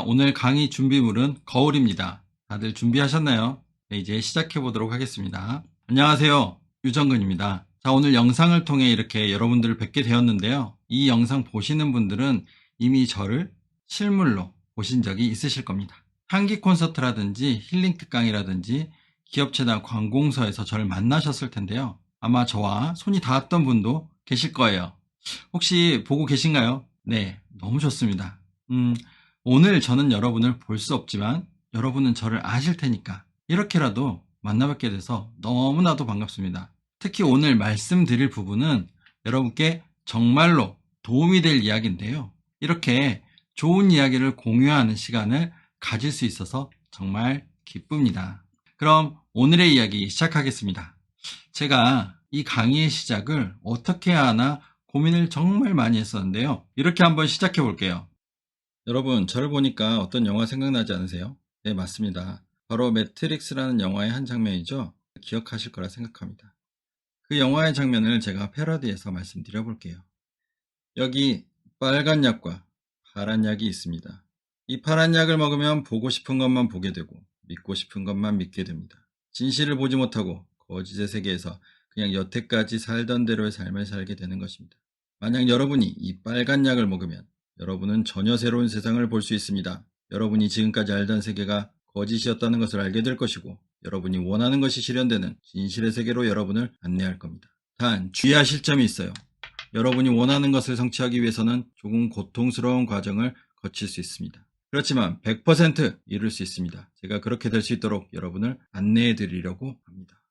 오늘 강의 준비물은 거울입니다. 다들 준비하셨나요? 네, 이제 시작해 보도록 하겠습니다. 안녕하세요. 유정근입니다. 자, 오늘 영상을 통해 이렇게 여러분들을 뵙게 되었는데요. 이 영상 보시는 분들은 이미 저를 실물로 보신 적이 있으실 겁니다. 향기 콘서트라든지 힐링 특강이라든지 기업체나 관공서에서 저를 만나셨을 텐데요. 아마 저와 손이 닿았던 분도 계실 거예요. 혹시 보고 계신가요? 네, 너무 좋습니다. 오늘 저는 여러분을 볼 수 없지만 여러분은 저를 아실 테니까 이렇게라도 만나뵙게 돼서 너무나도 반갑습니다. 특히 오늘 말씀드릴 부분은 여러분께 정말로 도움이 될 이야기인데요. 이렇게 좋은 이야기를 공유하는 시간을 가질 수 있어서 정말 기쁩니다. 그럼 오늘의 이야기 시작하겠습니다. 제가 이 강의의 시작을 어떻게 해야 하나 고민을 정말 많이 했었는데요. 이렇게 한번 시작해 볼게요. 여러분, 저를 보니까 어떤 영화 생각나지 않으세요? 네, 맞습니다. 바로 매트릭스라는 영화의 한 장면이죠. 기억하실 거라 생각합니다. 그 영화의 장면을 제가 패러디해서 말씀드려 볼게요. 여기 빨간 약과 파란 약이 있습니다. 이 파란 약을 먹으면 보고 싶은 것만 보게 되고 믿고 싶은 것만 믿게 됩니다. 진실을 보지 못하고 거짓의 세계에서 그냥 여태까지 살던 대로의 삶을 살게 되는 것입니다. 만약 여러분이 이 빨간 약을 먹으면 여러분은 전혀 새로운 세상을 볼 수 있습니다. 여러분이 지금까지 알던 세계가 거짓이었다는 것을 알게 될 것이고 여러분이 원하는 것이 실현되는 진실의 세계로 여러분을 안내할 겁니다. 단, 주의하실 점이 있어요. 여러분이 원하는 것을 성취하기 위해서는 조금 고통스러운 과정을 거칠 수 있습니다. 그렇지만 100% 이룰 수 있습니다. 제가 그렇게 될 수 있도록 여러분을 안내해 드리려고 합니다.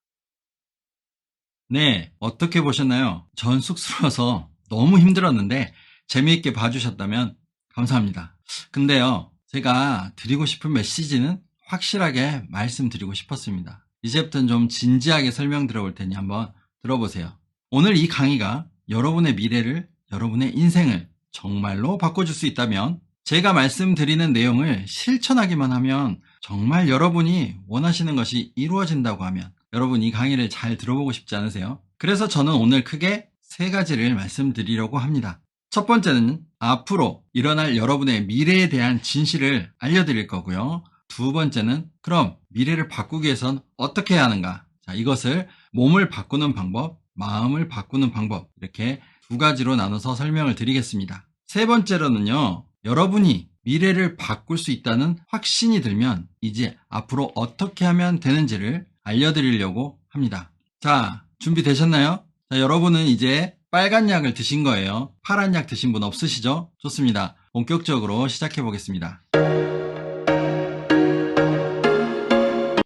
네, 어떻게 보셨나요? 전 쑥스러워서 너무 힘들었는데 재미있게 봐주셨다면 감사합니다. 근데요, 제가 드리고 싶은 메시지는 확실하게 말씀드리고 싶었습니다. 이제부터는 좀 진지하게 설명드려 볼 테니 한번 들어보세요. 오늘 이 강의가 여러분의 미래를, 여러분의 인생을 정말로 바꿔줄 수 있다면, 제가 말씀드리는 내용을 실천하기만 하면 정말 여러분이 원하시는 것이 이루어진다고 하면 여러분 이 강의를 잘 들어보고 싶지 않으세요? 그래서 저는 오늘 크게 세 가지를 말씀드리려고 합니다. 첫 번째는 앞으로 일어날 여러분의 미래에 대한 진실을 알려드릴 거고요. 두 번째는 그럼 미래를 바꾸기 위해선 어떻게 해야 하는가? 자, 이것을 몸을 바꾸는 방법, 마음을 바꾸는 방법, 이렇게 두 가지로 나눠서 설명을 드리겠습니다. 세 번째로는요, 여러분이 미래를 바꿀 수 있다는 확신이 들면 이제 앞으로 어떻게 하면 되는지를 알려드리려고 합니다. 자, 준비되셨나요? 자, 여러분은 이제 빨간 약을 드신 거예요. 파란 약 드신 분 없으시죠? 좋습니다. 본격적으로 시작해 보겠습니다.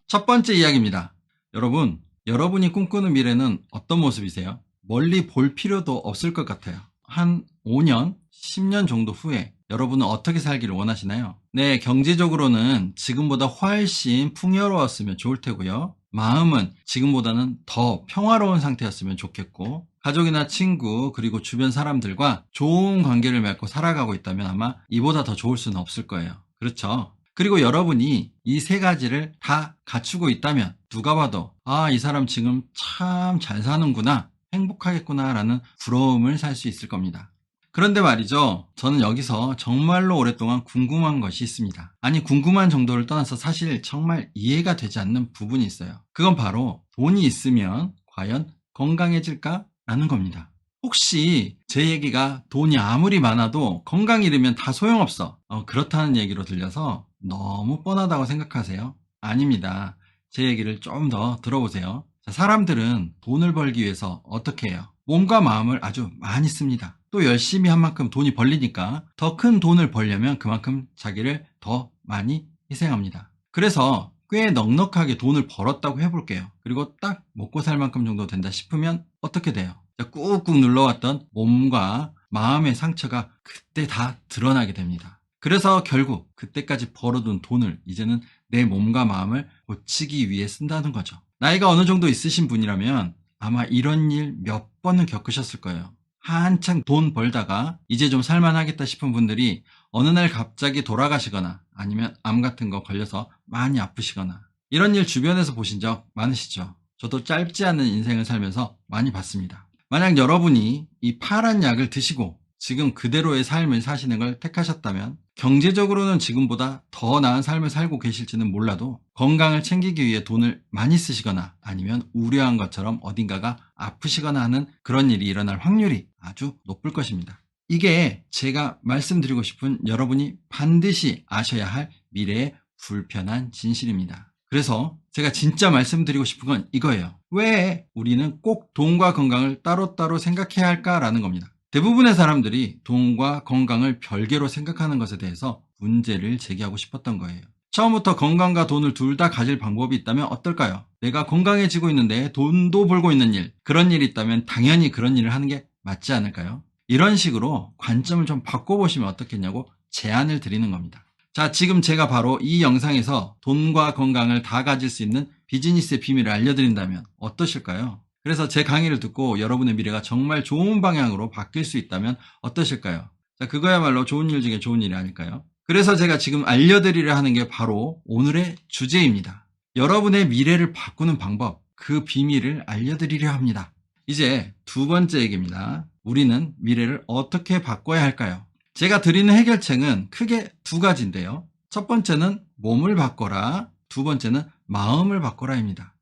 첫 번째 이야기입니다. 여러분, 여러분이 꿈꾸는 미래는 어떤 모습이세요? 멀리 볼 필요도 없을 것 같아요. 한 5년, 10년 정도 후에 여러분은 어떻게 살기를 원하시나요? 네, 경제적으로는 지금보다 훨씬 풍요로웠으면 좋을 테고요. 마음은 지금보다는 더 평화로운 상태였으면 좋겠고, 가족이나 친구 그리고 주변 사람들과 좋은 관계를 맺고 살아가고 있다면 아마 이보다 더 좋을 수는 없을 거예요. 그렇죠? 그리고 여러분이 이 세 가지를 다 갖추고 있다면 누가 봐도 이 사람 지금 참 잘 사는구나, 행복하겠구나 라는 부러움을 살 수 있을 겁니다. 그런데 말이죠, 저는 여기서 정말로 오랫동안 궁금한 것이 있습니다. 아니, 궁금한 정도를 떠나서 사실 정말 이해가 되지 않는 부분이 있어요. 그건 바로 돈이 있으면 과연 건강해질까? 라는 겁니다. 혹시 제 얘기가 돈이 아무리 많아도 건강 잃으면 다 소용없어, 그렇다는 얘기로 들려서 너무 뻔하다고 생각하세요? 아닙니다. 제 얘기를 좀 더 들어보세요. 자, 사람들은 돈을 벌기 위해서 어떻게 해요? 몸과 마음을 아주 많이 씁니다. 또 열심히 한 만큼 돈이 벌리니까 더 큰 돈을 벌려면 그만큼 자기를 더 많이 희생합니다. 그래서 꽤 넉넉하게 돈을 벌었다고 해볼게요. 그리고 딱 먹고 살 만큼 정도 된다 싶으면 어떻게 돼요? 꾹꾹 눌러왔던 몸과 마음의 상처가 그때 다 드러나게 됩니다. 그래서 결국 그때까지 벌어둔 돈을 이제는 내 몸과 마음을 고치기 위해 쓴다는 거죠. 나이가 어느 정도 있으신 분이라면 아마 이런 일 몇 번은 겪으셨을 거예요. 한창 돈 벌다가 이제 좀 살만하겠다 싶은 분들이 어느 날 갑자기 돌아가시거나 아니면 암 같은 거 걸려서 많이 아프시거나, 이런 일 주변에서 보신 적 많으시죠? 저도 짧지 않은 인생을 살면서 많이 봤습니다. 만약 여러분이 이 파란 약을 드시고 지금 그대로의 삶을 사시는 걸 택하셨다면 경제적으로는 지금보다 더 나은 삶을 살고 계실지는 몰라도 건강을 챙기기 위해 돈을 많이 쓰시거나 아니면 우려한 것처럼 어딘가가 아프시거나 하는 그런 일이 일어날 확률이 아주 높을 것입니다. 이게 제가 말씀드리고 싶은 여러분이 반드시 아셔야 할 미래의 불편한 진실입니다. 그래서 제가 진짜 말씀드리고 싶은 건 이거예요. 왜 우리는 꼭 돈과 건강을 따로따로 생각해야 할까라는 겁니다. 대부분의 사람들이 돈과 건강을 별개로 생각하는 것에 대해서 문제를 제기하고 싶었던 거예요. 처음부터 건강과 돈을 둘 다 가질 방법이 있다면 어떨까요? 내가 건강해지고 있는데 돈도 벌고 있는 일, 그런 일이 있다면 당연히 그런 일을 하는 게 맞지 않을까요? 이런 식으로 관점을 좀 바꿔보시면 어떻겠냐고 제안을 드리는 겁니다. 자, 지금 제가 바로 이 영상에서 돈과 건강을 다 가질 수 있는 비즈니스의 비밀을 알려드린다면 어떠실까요? 그래서 제 강의를 듣고 여러분의 미래가 정말 좋은 방향으로 바뀔 수 있다면 어떠실까요? 자, 그거야말로 좋은 일 중에 좋은 일이 아닐까요? 그래서 제가 지금 알려드리려 하는 게 바로 오늘의 주제입니다. 여러분의 미래를 바꾸는 방법, 그 비밀을 알려드리려 합니다. 이제 두 번째 얘기입니다. 우리는 미래를 어떻게 바꿔야 할까요? 제가 드리는 해결책은 크게 두 가지인데요. 첫 번째는 몸을 바꿔라, 두 번째는 마음을 바꿔라입니다.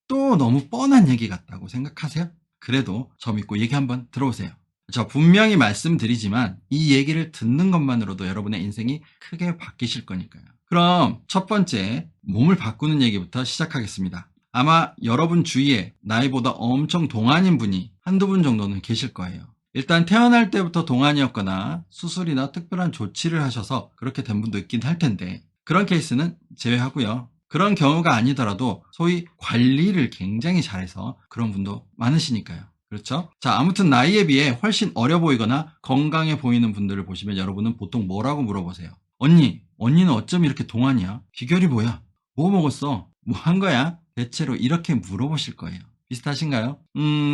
또 너무 뻔한 얘기 같다고 생각하세요? 그래도 저 믿고 얘기 한번 들어보세요. 저 분명히 말씀드리지만 이 얘기를 듣는 것만으로도 여러분의 인생이 크게 바뀌실 거니까요. 그럼 첫 번째, 몸을 바꾸는 얘기부터 시작하겠습니다. 아마 여러분 주위에 나이보다 엄청 동안인 분이 한두 분 정도는 계실 거예요. 일단 태어날 때부터 동안이었거나 수술이나 특별한 조치를 하셔서 그렇게 된 분도 있긴 할 텐데 그런 케이스는 제외하고요. 그런 경우가 아니더라도 소위 관리를 굉장히 잘해서 그런 분도 많으시니까요. 그렇죠? 자, 아무튼 나이에 비해 훨씬 어려 보이거나 건강해 보이는 분들을 보시면 여러분은 보통 뭐라고 물어보세요? 언니는 어쩜 이렇게 동안이야? 비결이 뭐야? 뭐 먹었어? 뭐 한 거야? 대체로 이렇게 물어보실 거예요. 비슷하신가요?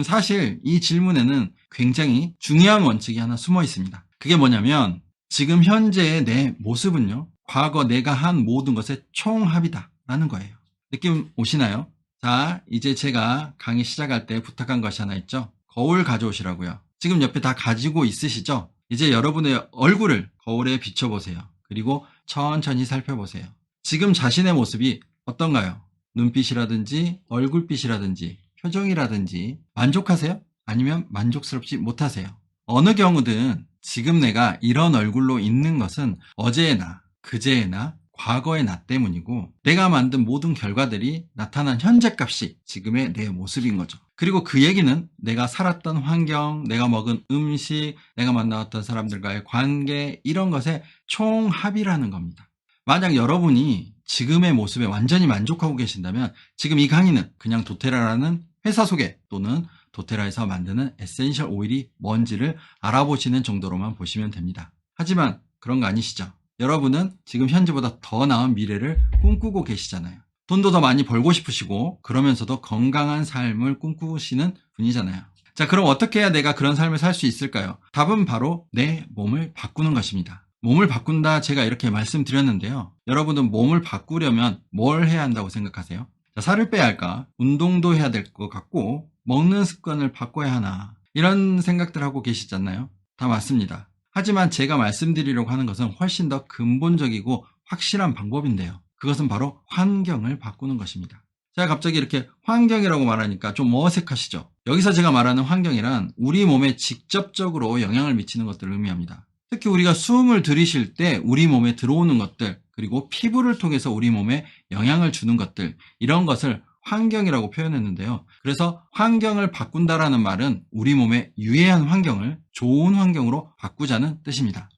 사실 이 질문에는 굉장히 중요한 원칙이 하나 숨어 있습니다. 그게 뭐냐면 지금 현재의 내 모습은요, 과거 내가 한 모든 것의 총합이다 라는 거예요. 느낌 오시나요? 자, 이제 제가 강의 시작할 때 부탁한 것이 하나 있죠. 거울 가져오시라고요. 지금 옆에 다 가지고 있으시죠? 이제 여러분의 얼굴을 거울에 비춰보세요. 그리고 천천히 살펴보세요. 지금 자신의 모습이 어떤가요? 눈빛이라든지 얼굴빛이라든지 표정이라든지 만족하세요? 아니면 만족스럽지 못하세요? 어느 경우든 지금 내가 이런 얼굴로 있는 것은 어제의 나, 그제의 나, 과거의 나 때문이고 내가 만든 모든 결과들이 나타난 현재값이 지금의 내 모습인 거죠. 그리고 그 얘기는 내가 살았던 환경, 내가 먹은 음식, 내가 만나왔던 사람들과의 관계 이런 것의 총합이라는 겁니다. 만약 여러분이 지금의 모습에 완전히 만족하고 계신다면 지금 이 강의는 그냥 도테라라는 회사 소개 또는 도테라에서 만드는 에센셜 오일이 뭔지를 알아보시는 정도로만 보시면 됩니다. 하지만 그런 거 아니시죠? 여러분은 지금 현재보다 더 나은 미래를 꿈꾸고 계시잖아요. 돈도 더 많이 벌고 싶으시고 그러면서도 건강한 삶을 꿈꾸시는 분이잖아요. 자, 그럼 어떻게 해야 내가 그런 삶을 살 수 있을까요? 답은 바로 내 몸을 바꾸는 것입니다. 몸을 바꾼다 제가 이렇게 말씀드렸는데요. 여러분은 몸을 바꾸려면 뭘 해야 한다고 생각하세요? 자, 살을 빼야 할까? 운동도 해야 될 것 같고 먹는 습관을 바꿔야 하나? 이런 생각들 하고 계시잖아요. 다 맞습니다. 하지만 제가 말씀드리려고 하는 것은 훨씬 더 근본적이고 확실한 방법인데요. 그것은 바로 환경을 바꾸는 것입니다. 제가 갑자기 이렇게 환경이라고 말하니까 좀 어색하시죠? 여기서 제가 말하는 환경이란 우리 몸에 직접적으로 영향을 미치는 것들을 의미합니다. 특히 우리가 숨을 들이쉴 때 우리 몸에 들어오는 것들, 그리고 피부를 통해서 우리 몸에 영향을 주는 것들, 이런 것을 환경이라고 표현했는데요. 그래서 환경을 바꾼다라는 말은 우리 몸에 유해한 환경을 좋은 환경으로 바꾸자는 뜻입니다.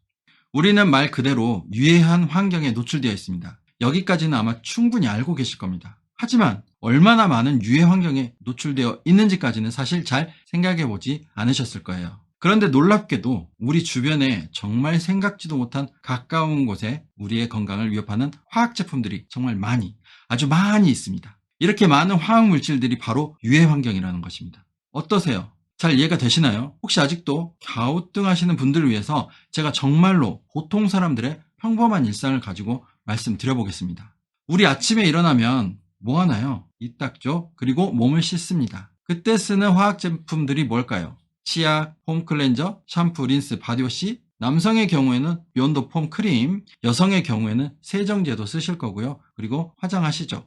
우리는 말 그대로 유해한 환경에 노출되어 있습니다. 여기까지는 아마 충분히 알고 계실 겁니다. 하지만 얼마나 많은 유해 환경에 노출되어 있는지까지는 사실 잘 생각해 보지 않으셨을 거예요. 그런데 놀랍게도 우리 주변에 정말 생각지도 못한 가까운 곳에 우리의 건강을 위협하는 화학 제품들이 정말 아주 많이 있습니다. 이렇게 많은 화학 물질들이 바로 유해 환경이라는 것입니다. 어떠세요? 잘 이해가 되시나요? 혹시 아직도 갸우뚱하시는 분들을 위해서 제가 정말로 보통 사람들의 평범한 일상을 가지고 말씀드려보겠습니다. 우리 아침에 일어나면 뭐 하나요? 입 닦죠? 그리고 몸을 씻습니다. 그때 쓰는 화학 제품들이 뭘까요? 치약, 홈 클렌저, 샴푸, 린스, 바디워시, 남성의 경우에는 비욘드 폼 크림, 여성의 경우에는 세정제도 쓰실 거고요. 그리고 화장하시죠.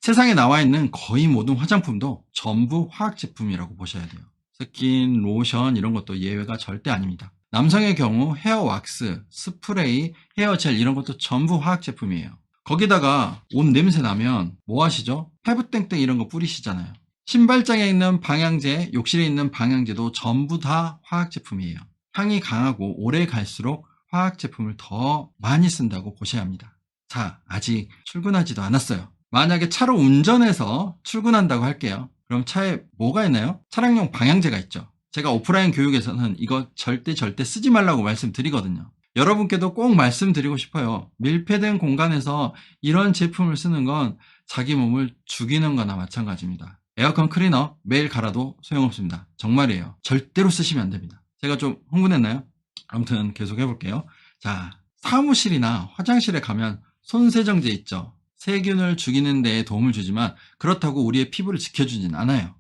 세상에 나와 있는 거의 모든 화장품도 전부 화학 제품이라고 보셔야 돼요. 스킨, 로션 이런 것도 예외가 절대 아닙니다. 남성의 경우 헤어 왁스, 스프레이, 헤어젤 이런 것도 전부 화학 제품이에요. 거기다가 옷 냄새 나면 뭐 하시죠? 페브땡땡 이런 거 뿌리시잖아요. 신발장에 있는 방향제, 욕실에 있는 방향제도 전부 다 화학 제품이에요. 향이 강하고 오래 갈수록 화학 제품을 더 많이 쓴다고 보셔야 합니다. 자, 아직 출근하지도 않았어요. 만약에 차로 운전해서 출근한다고 할게요. 그럼 차에 뭐가 있나요? 차량용 방향제가 있죠. 제가 오프라인 교육에서는 이거 절대 쓰지 말라고 말씀드리거든요. 여러분께도 꼭 말씀드리고 싶어요. 밀폐된 공간에서 이런 제품을 쓰는 건 자기 몸을 죽이는 거나 마찬가지입니다. 에어컨 클리너 매일 갈아도 소용없습니다. 정말이에요. 절대로 쓰시면 안 됩니다. 제가 좀 흥분했나요? 아무튼 계속 해볼게요. 자, 사무실이나 화장실에 가면 손세정제 있죠. 세균을 죽이는 데에 도움을 주지만 그렇다고 우리의 피부를 지켜주진 않아요.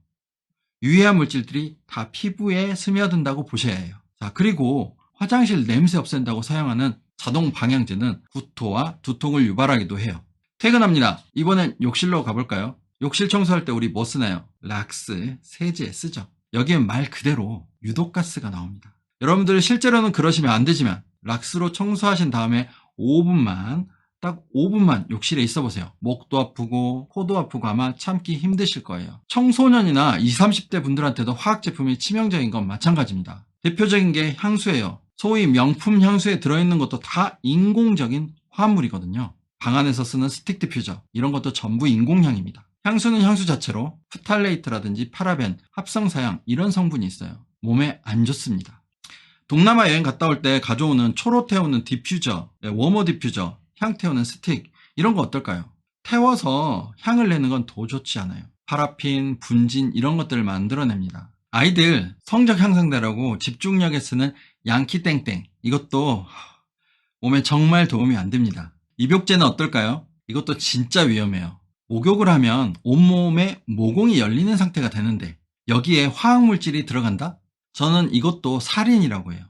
유해한 물질들이 다 피부에 스며든다고 보셔야 해요. 자, 그리고 화장실 냄새 없앤다고 사용하는 자동 방향제는 구토와 두통을 유발하기도 해요. 퇴근합니다. 이번엔 욕실로 가볼까요? 욕실 청소할 때 우리 뭐 쓰나요? 락스, 세제 쓰죠. 여기엔 말 그대로 유독가스가 나옵니다. 여러분들 실제로는 그러시면 안 되지만 락스로 청소하신 다음에 5분만 딱 5분만 욕실에 있어 보세요. 목도 아프고 코도 아프고 아마 참기 힘드실 거예요. 청소년이나 20, 30대 분들한테도 화학 제품이 치명적인 건 마찬가지입니다. 대표적인 게 향수예요. 소위 명품 향수에 들어있는 것도 다 인공적인 화합물이거든요. 방 안에서 쓰는 스틱 디퓨저 이런 것도 전부 인공향입니다. 향수는 향수 자체로 프탈레이트라든지 파라벤, 합성사양 이런 성분이 있어요. 몸에 안 좋습니다. 동남아 여행 갔다 올 때 가져오는 초로 태우는 디퓨저, 워머 디퓨저, 향 태우는 스틱 이런 거 어떨까요? 태워서 향을 내는 건 더 좋지 않아요. 파라핀, 분진 이런 것들을 만들어냅니다. 아이들 성적 향상되라고 집중력에 쓰는 양키땡땡 이것도 몸에 정말 도움이 안 됩니다. 입욕제는 어떨까요? 이것도 진짜 위험해요. 목욕을 하면 온몸에 모공이 열리는 상태가 되는데 여기에 화학물질이 들어간다? 저는 이것도 살인이라고 해요.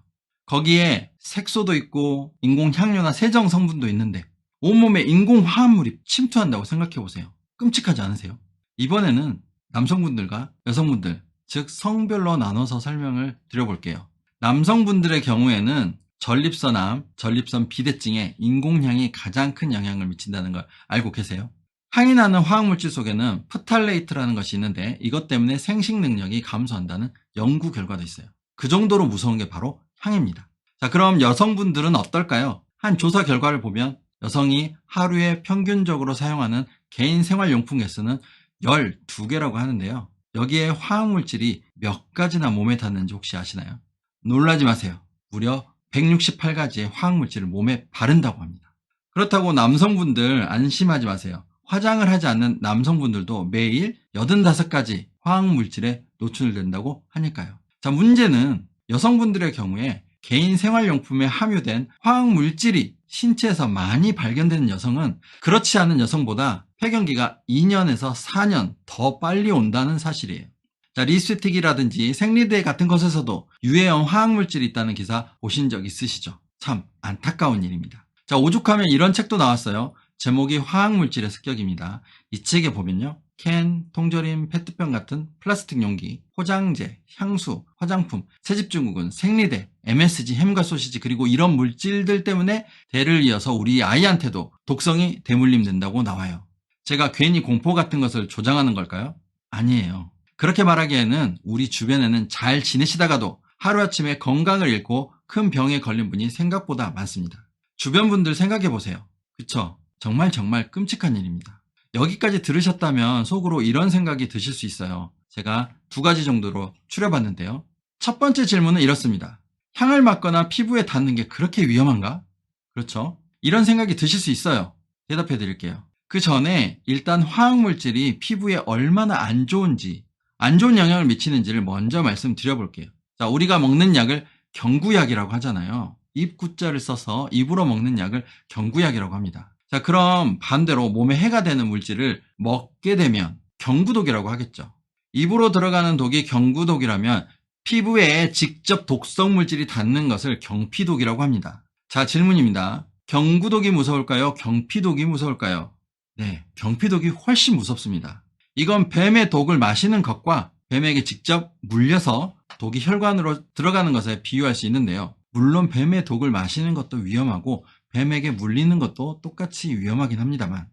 거기에 색소도 있고 인공향료나 세정 성분도 있는데 온몸에 인공화합물이 침투한다고 생각해보세요. 끔찍하지 않으세요? 이번에는 남성분들과 여성분들, 즉 성별로 나눠서 설명을 드려볼게요. 남성분들의 경우에는 전립선암, 전립선 비대증에 인공향이 가장 큰 영향을 미친다는 걸 알고 계세요? 향이 나는 화학물질 속에는 프탈레이트라는 것이 있는데 이것 때문에 생식 능력이 감소한다는 연구 결과도 있어요. 그 정도로 무서운 게 바로 향입니다. 자, 그럼 여성분들은 어떨까요? 한 조사 결과를 보면 여성이 하루에 평균적으로 사용하는 개인 생활용품 개수는 12개라고 하는데요. 여기에 화학물질이 몇 가지나 몸에 닿는지 혹시 아시나요? 놀라지 마세요. 무려 168가지의 화학물질을 몸에 바른다고 합니다. 그렇다고 남성분들 안심하지 마세요. 화장을 하지 않는 남성분들도 매일 85가지 화학물질에 노출된다고 하니까요. 자, 문제는 여성분들의 경우에 개인 생활용품에 함유된 화학물질이 신체에서 많이 발견되는 여성은 그렇지 않은 여성보다 폐경기가 2년에서 4년 더 빨리 온다는 사실이에요. 자, 립스틱이라든지 생리대 같은 것에서도 유해한 화학물질이 있다는 기사 보신 적 있으시죠? 참 안타까운 일입니다. 자, 오죽하면 이런 책도 나왔어요. 제목이 화학물질의 습격입니다. 이 책에 보면요. 캔, 통조림, 페트병 같은 플라스틱 용기, 포장재, 향수, 화장품, 새집중국은, 생리대, MSG, 햄과 소시지 그리고 이런 물질들 때문에 대를 이어서 우리 아이한테도 독성이 대물림된다고 나와요. 제가 괜히 공포 같은 것을 조장하는 걸까요? 아니에요. 그렇게 말하기에는 우리 주변에는 잘 지내시다가도 하루아침에 건강을 잃고 큰 병에 걸린 분이 생각보다 많습니다. 주변 분들 생각해 보세요. 그쵸? 정말 끔찍한 일입니다. 여기까지 들으셨다면 속으로 이런 생각이 드실 수 있어요. 제가 2가지 정도로 추려봤는데요. 첫 번째 질문은 이렇습니다. 향을 맡거나 피부에 닿는 게 그렇게 위험한가? 그렇죠? 이런 생각이 드실 수 있어요. 대답해 드릴게요. 그 전에 일단 화학물질이 피부에 얼마나 안 좋은지, 안 좋은 영향을 미치는지를 먼저 말씀드려 볼게요. 자, 우리가 먹는 약을 경구약이라고 하잖아요. 입구자를 써서 입으로 먹는 약을 경구약이라고 합니다. 자, 그럼 반대로 몸에 해가 되는 물질을 먹게 되면 경구독이라고 하겠죠. 입으로 들어가는 독이 경구독이라면 피부에 직접 독성 물질이 닿는 것을 경피독이라고 합니다. 자, 질문입니다. 경구독이 무서울까요? 경피독이 무서울까요? 네, 경피독이 훨씬 무섭습니다. 이건 뱀의 독을 마시는 것과 뱀에게 직접 물려서 독이 혈관으로 들어가는 것에 비유할 수 있는데요. 물론 뱀의 독을 마시는 것도 위험하고 뱀에게 물리는 것도 똑같이 위험하긴 합니다만,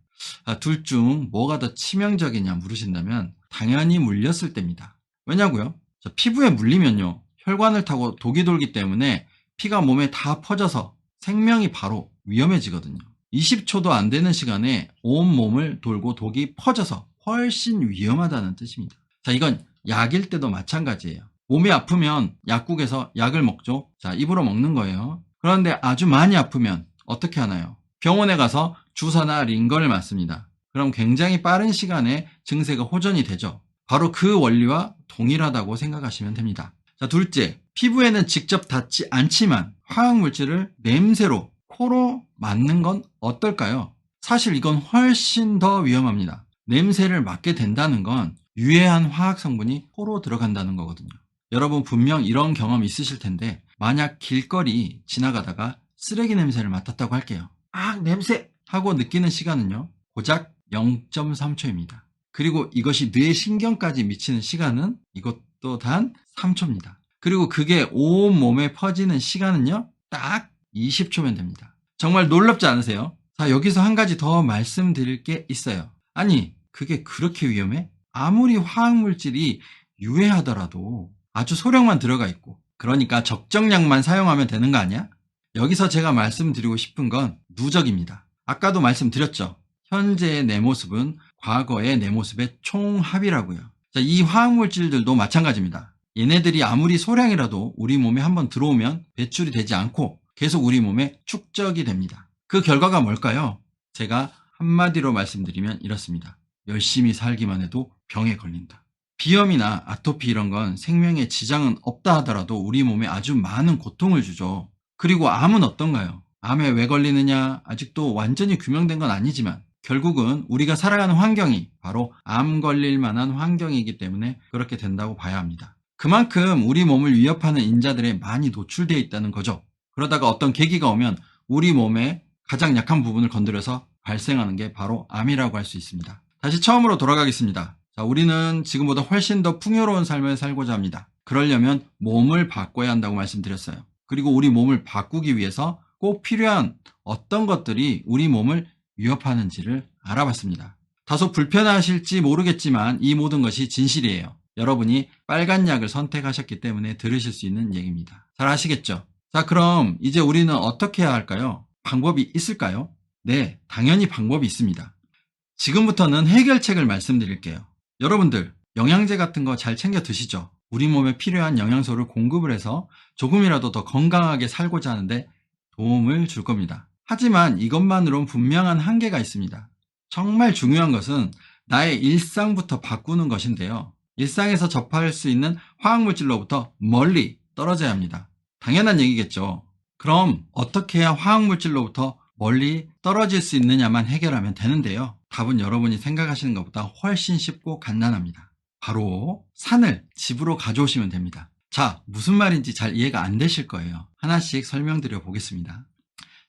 둘 중 뭐가 더 치명적이냐 물으신다면 당연히 물렸을 때입니다. 왜냐고요? 피부에 물리면요, 혈관을 타고 독이 돌기 때문에 피가 몸에 다 퍼져서 생명이 바로 위험해지거든요. 20초도 안 되는 시간에 온 몸을 돌고 독이 퍼져서 훨씬 위험하다는 뜻입니다. 자, 이건 약일 때도 마찬가지예요. 몸이 아프면 약국에서 약을 먹죠. 자, 입으로 먹는 거예요. 그런데 아주 많이 아프면 어떻게 하나요? 병원에 가서 주사나 링거를 맞습니다. 그럼 굉장히 빠른 시간에 증세가 호전이 되죠. 바로 그 원리와 동일하다고 생각하시면 됩니다. 자, 둘째, 피부에는 직접 닿지 않지만 화학물질을 냄새로 코로 맡는 건 어떨까요? 사실 이건 훨씬 더 위험합니다. 냄새를 맡게 된다는 건 유해한 화학 성분이 코로 들어간다는 거거든요. 여러분 분명 이런 경험 있으실 텐데, 만약 길거리 지나가다가 쓰레기 냄새를 맡았다고 할게요. 아, 냄새! 하고 느끼는 시간은요, 고작 0.3초입니다. 그리고 이것이 뇌 신경까지 미치는 시간은 이것도 단 3초입니다. 그리고 그게 온 몸에 퍼지는 시간은요, 딱 20초면 됩니다. 정말 놀랍지 않으세요? 자, 여기서 한 가지 더 말씀드릴 게 있어요. 아니, 그게 그렇게 위험해? 아무리 화학물질이 유해하더라도 아주 소량만 들어가 있고, 그러니까 적정량만 사용하면 되는 거 아니야? 여기서 제가 말씀드리고 싶은 건 누적입니다. 아까도 말씀드렸죠. 현재의 내 모습은 과거의 내 모습의 총합이라고요. 자, 이 화학물질들도 마찬가지입니다. 얘네들이 아무리 소량이라도 우리 몸에 한번 들어오면 배출이 되지 않고 계속 우리 몸에 축적이 됩니다. 그 결과가 뭘까요? 제가 한마디로 말씀드리면 이렇습니다. 열심히 살기만 해도 병에 걸린다. 비염이나 아토피 이런 건 생명에 지장은 없다 하더라도 우리 몸에 아주 많은 고통을 주죠. 그리고 암은 어떤가요? 암에 왜 걸리느냐? 아직도 완전히 규명된 건 아니지만 결국은 우리가 살아가는 환경이 바로 암 걸릴 만한 환경이기 때문에 그렇게 된다고 봐야 합니다. 그만큼 우리 몸을 위협하는 인자들에 많이 노출되어 있다는 거죠. 그러다가 어떤 계기가 오면 우리 몸의 가장 약한 부분을 건드려서 발생하는 게 바로 암이라고 할 수 있습니다. 다시 처음으로 돌아가겠습니다. 자, 우리는 지금보다 훨씬 더 풍요로운 삶을 살고자 합니다. 그러려면 몸을 바꿔야 한다고 말씀드렸어요. 그리고 우리 몸을 바꾸기 위해서 꼭 필요한 어떤 것들이 우리 몸을 위협하는지를 알아봤습니다. 다소 불편하실지 모르겠지만 이 모든 것이 진실이에요. 여러분이 빨간 약을 선택하셨기 때문에 들으실 수 있는 얘기입니다. 잘 아시겠죠? 자, 그럼 이제 우리는 어떻게 해야 할까요? 방법이 있을까요? 네, 당연히 방법이 있습니다. 지금부터는 해결책을 말씀드릴게요. 여러분들, 영양제 같은 거 잘 챙겨 드시죠? 우리 몸에 필요한 영양소를 공급을 해서 조금이라도 더 건강하게 살고자 하는데 도움을 줄 겁니다. 하지만 이것만으론 분명한 한계가 있습니다. 정말 중요한 것은 나의 일상부터 바꾸는 것인데요. 일상에서 접할 수 있는 화학물질로부터 멀리 떨어져야 합니다. 당연한 얘기겠죠. 그럼 어떻게 해야 화학물질로부터 멀리 떨어질 수 있느냐만 해결하면 되는데요. 답은 여러분이 생각하시는 것보다 훨씬 쉽고 간단합니다. 바로 산을 집으로 가져오시면 됩니다. 자, 무슨 말인지 잘 이해가 안 되실 거예요. 하나씩 설명드려 보겠습니다.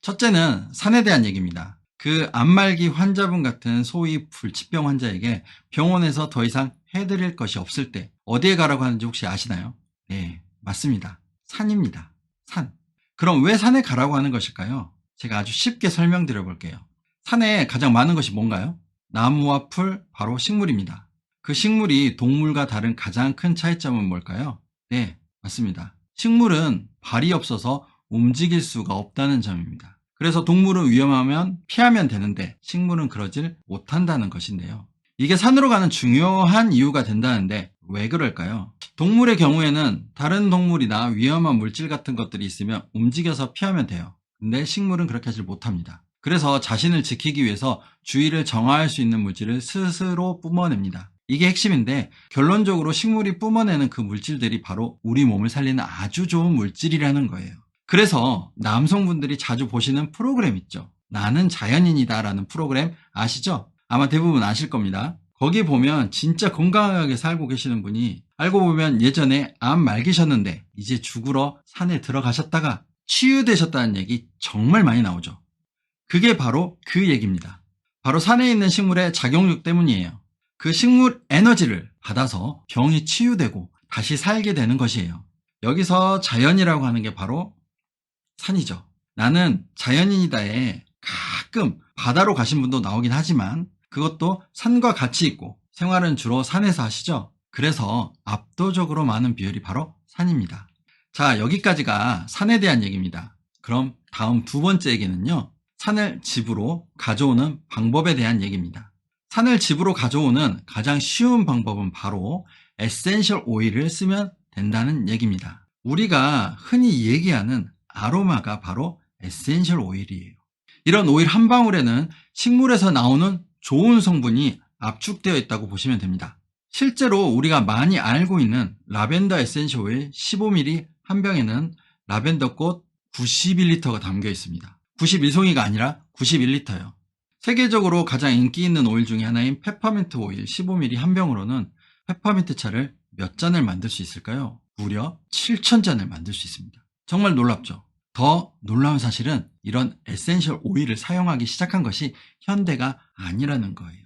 첫째는 산에 대한 얘기입니다. 그 암말기 환자분 같은 소위 불치병 환자에게 병원에서 더 이상 해드릴 것이 없을 때 어디에 가라고 하는지 혹시 아시나요? 네, 맞습니다. 산입니다. 산. 그럼 왜 산에 가라고 하는 것일까요? 제가 아주 쉽게 설명드려 볼게요. 산에 가장 많은 것이 뭔가요? 나무와 풀, 바로 식물입니다. 그 식물이 동물과 다른 가장 큰 차이점은 뭘까요? 네, 맞습니다. 식물은 발이 없어서 움직일 수가 없다는 점입니다. 그래서 동물은 위험하면 피하면 되는데 식물은 그러질 못한다는 것인데요. 이게 산으로 가는 중요한 이유가 된다는데 왜 그럴까요? 동물의 경우에는 다른 동물이나 위험한 물질 같은 것들이 있으면 움직여서 피하면 돼요. 근데 식물은 그렇게 하지 못합니다. 그래서 자신을 지키기 위해서 주의를 정화할 수 있는 물질을 스스로 뿜어냅니다. 이게 핵심인데 결론적으로 식물이 뿜어내는 그 물질들이 바로 우리 몸을 살리는 아주 좋은 물질이라는 거예요. 그래서 남성분들이 자주 보시는 프로그램 있죠. 나는 자연인이다 라는 프로그램 아시죠? 아마 대부분 아실 겁니다. 거기 보면 진짜 건강하게 살고 계시는 분이 알고 보면 예전에 암 말기셨는데 이제 죽으러 산에 들어가셨다가 치유되셨다는 얘기 정말 많이 나오죠. 그게 바로 그 얘기입니다. 바로 산에 있는 식물의 작용력 때문이에요. 그 식물 에너지를 받아서 병이 치유되고 다시 살게 되는 것이에요. 여기서 자연이라고 하는 게 바로 산이죠. 나는 자연인이다에 가끔 바다로 가신 분도 나오긴 하지만 그것도 산과 같이 있고 생활은 주로 산에서 하시죠. 그래서 압도적으로 많은 비율이 바로 산입니다. 자, 여기까지가 산에 대한 얘기입니다. 그럼 다음 두 번째 얘기는요. 산을 집으로 가져오는 방법에 대한 얘기입니다. 산을 집으로 가져오는 가장 쉬운 방법은 바로 에센셜 오일을 쓰면 된다는 얘기입니다. 우리가 흔히 얘기하는 아로마가 바로 에센셜 오일이에요. 이런 오일 한 방울에는 식물에서 나오는 좋은 성분이 압축되어 있다고 보시면 됩니다. 실제로 우리가 많이 알고 있는 라벤더 에센셜 오일 15ml 한 병에는 라벤더 꽃 91리터가 담겨 있습니다. 91송이가 아니라 91리터요. 세계적으로 가장 인기 있는 오일 중에 하나인 페퍼민트 오일 15ml 한 병으로는 페퍼민트 차를 몇 잔을 만들 수 있을까요? 무려 7,000잔을 만들 수 있습니다. 정말 놀랍죠? 더 놀라운 사실은 이런 에센셜 오일을 사용하기 시작한 것이 현대가 아니라는 거예요.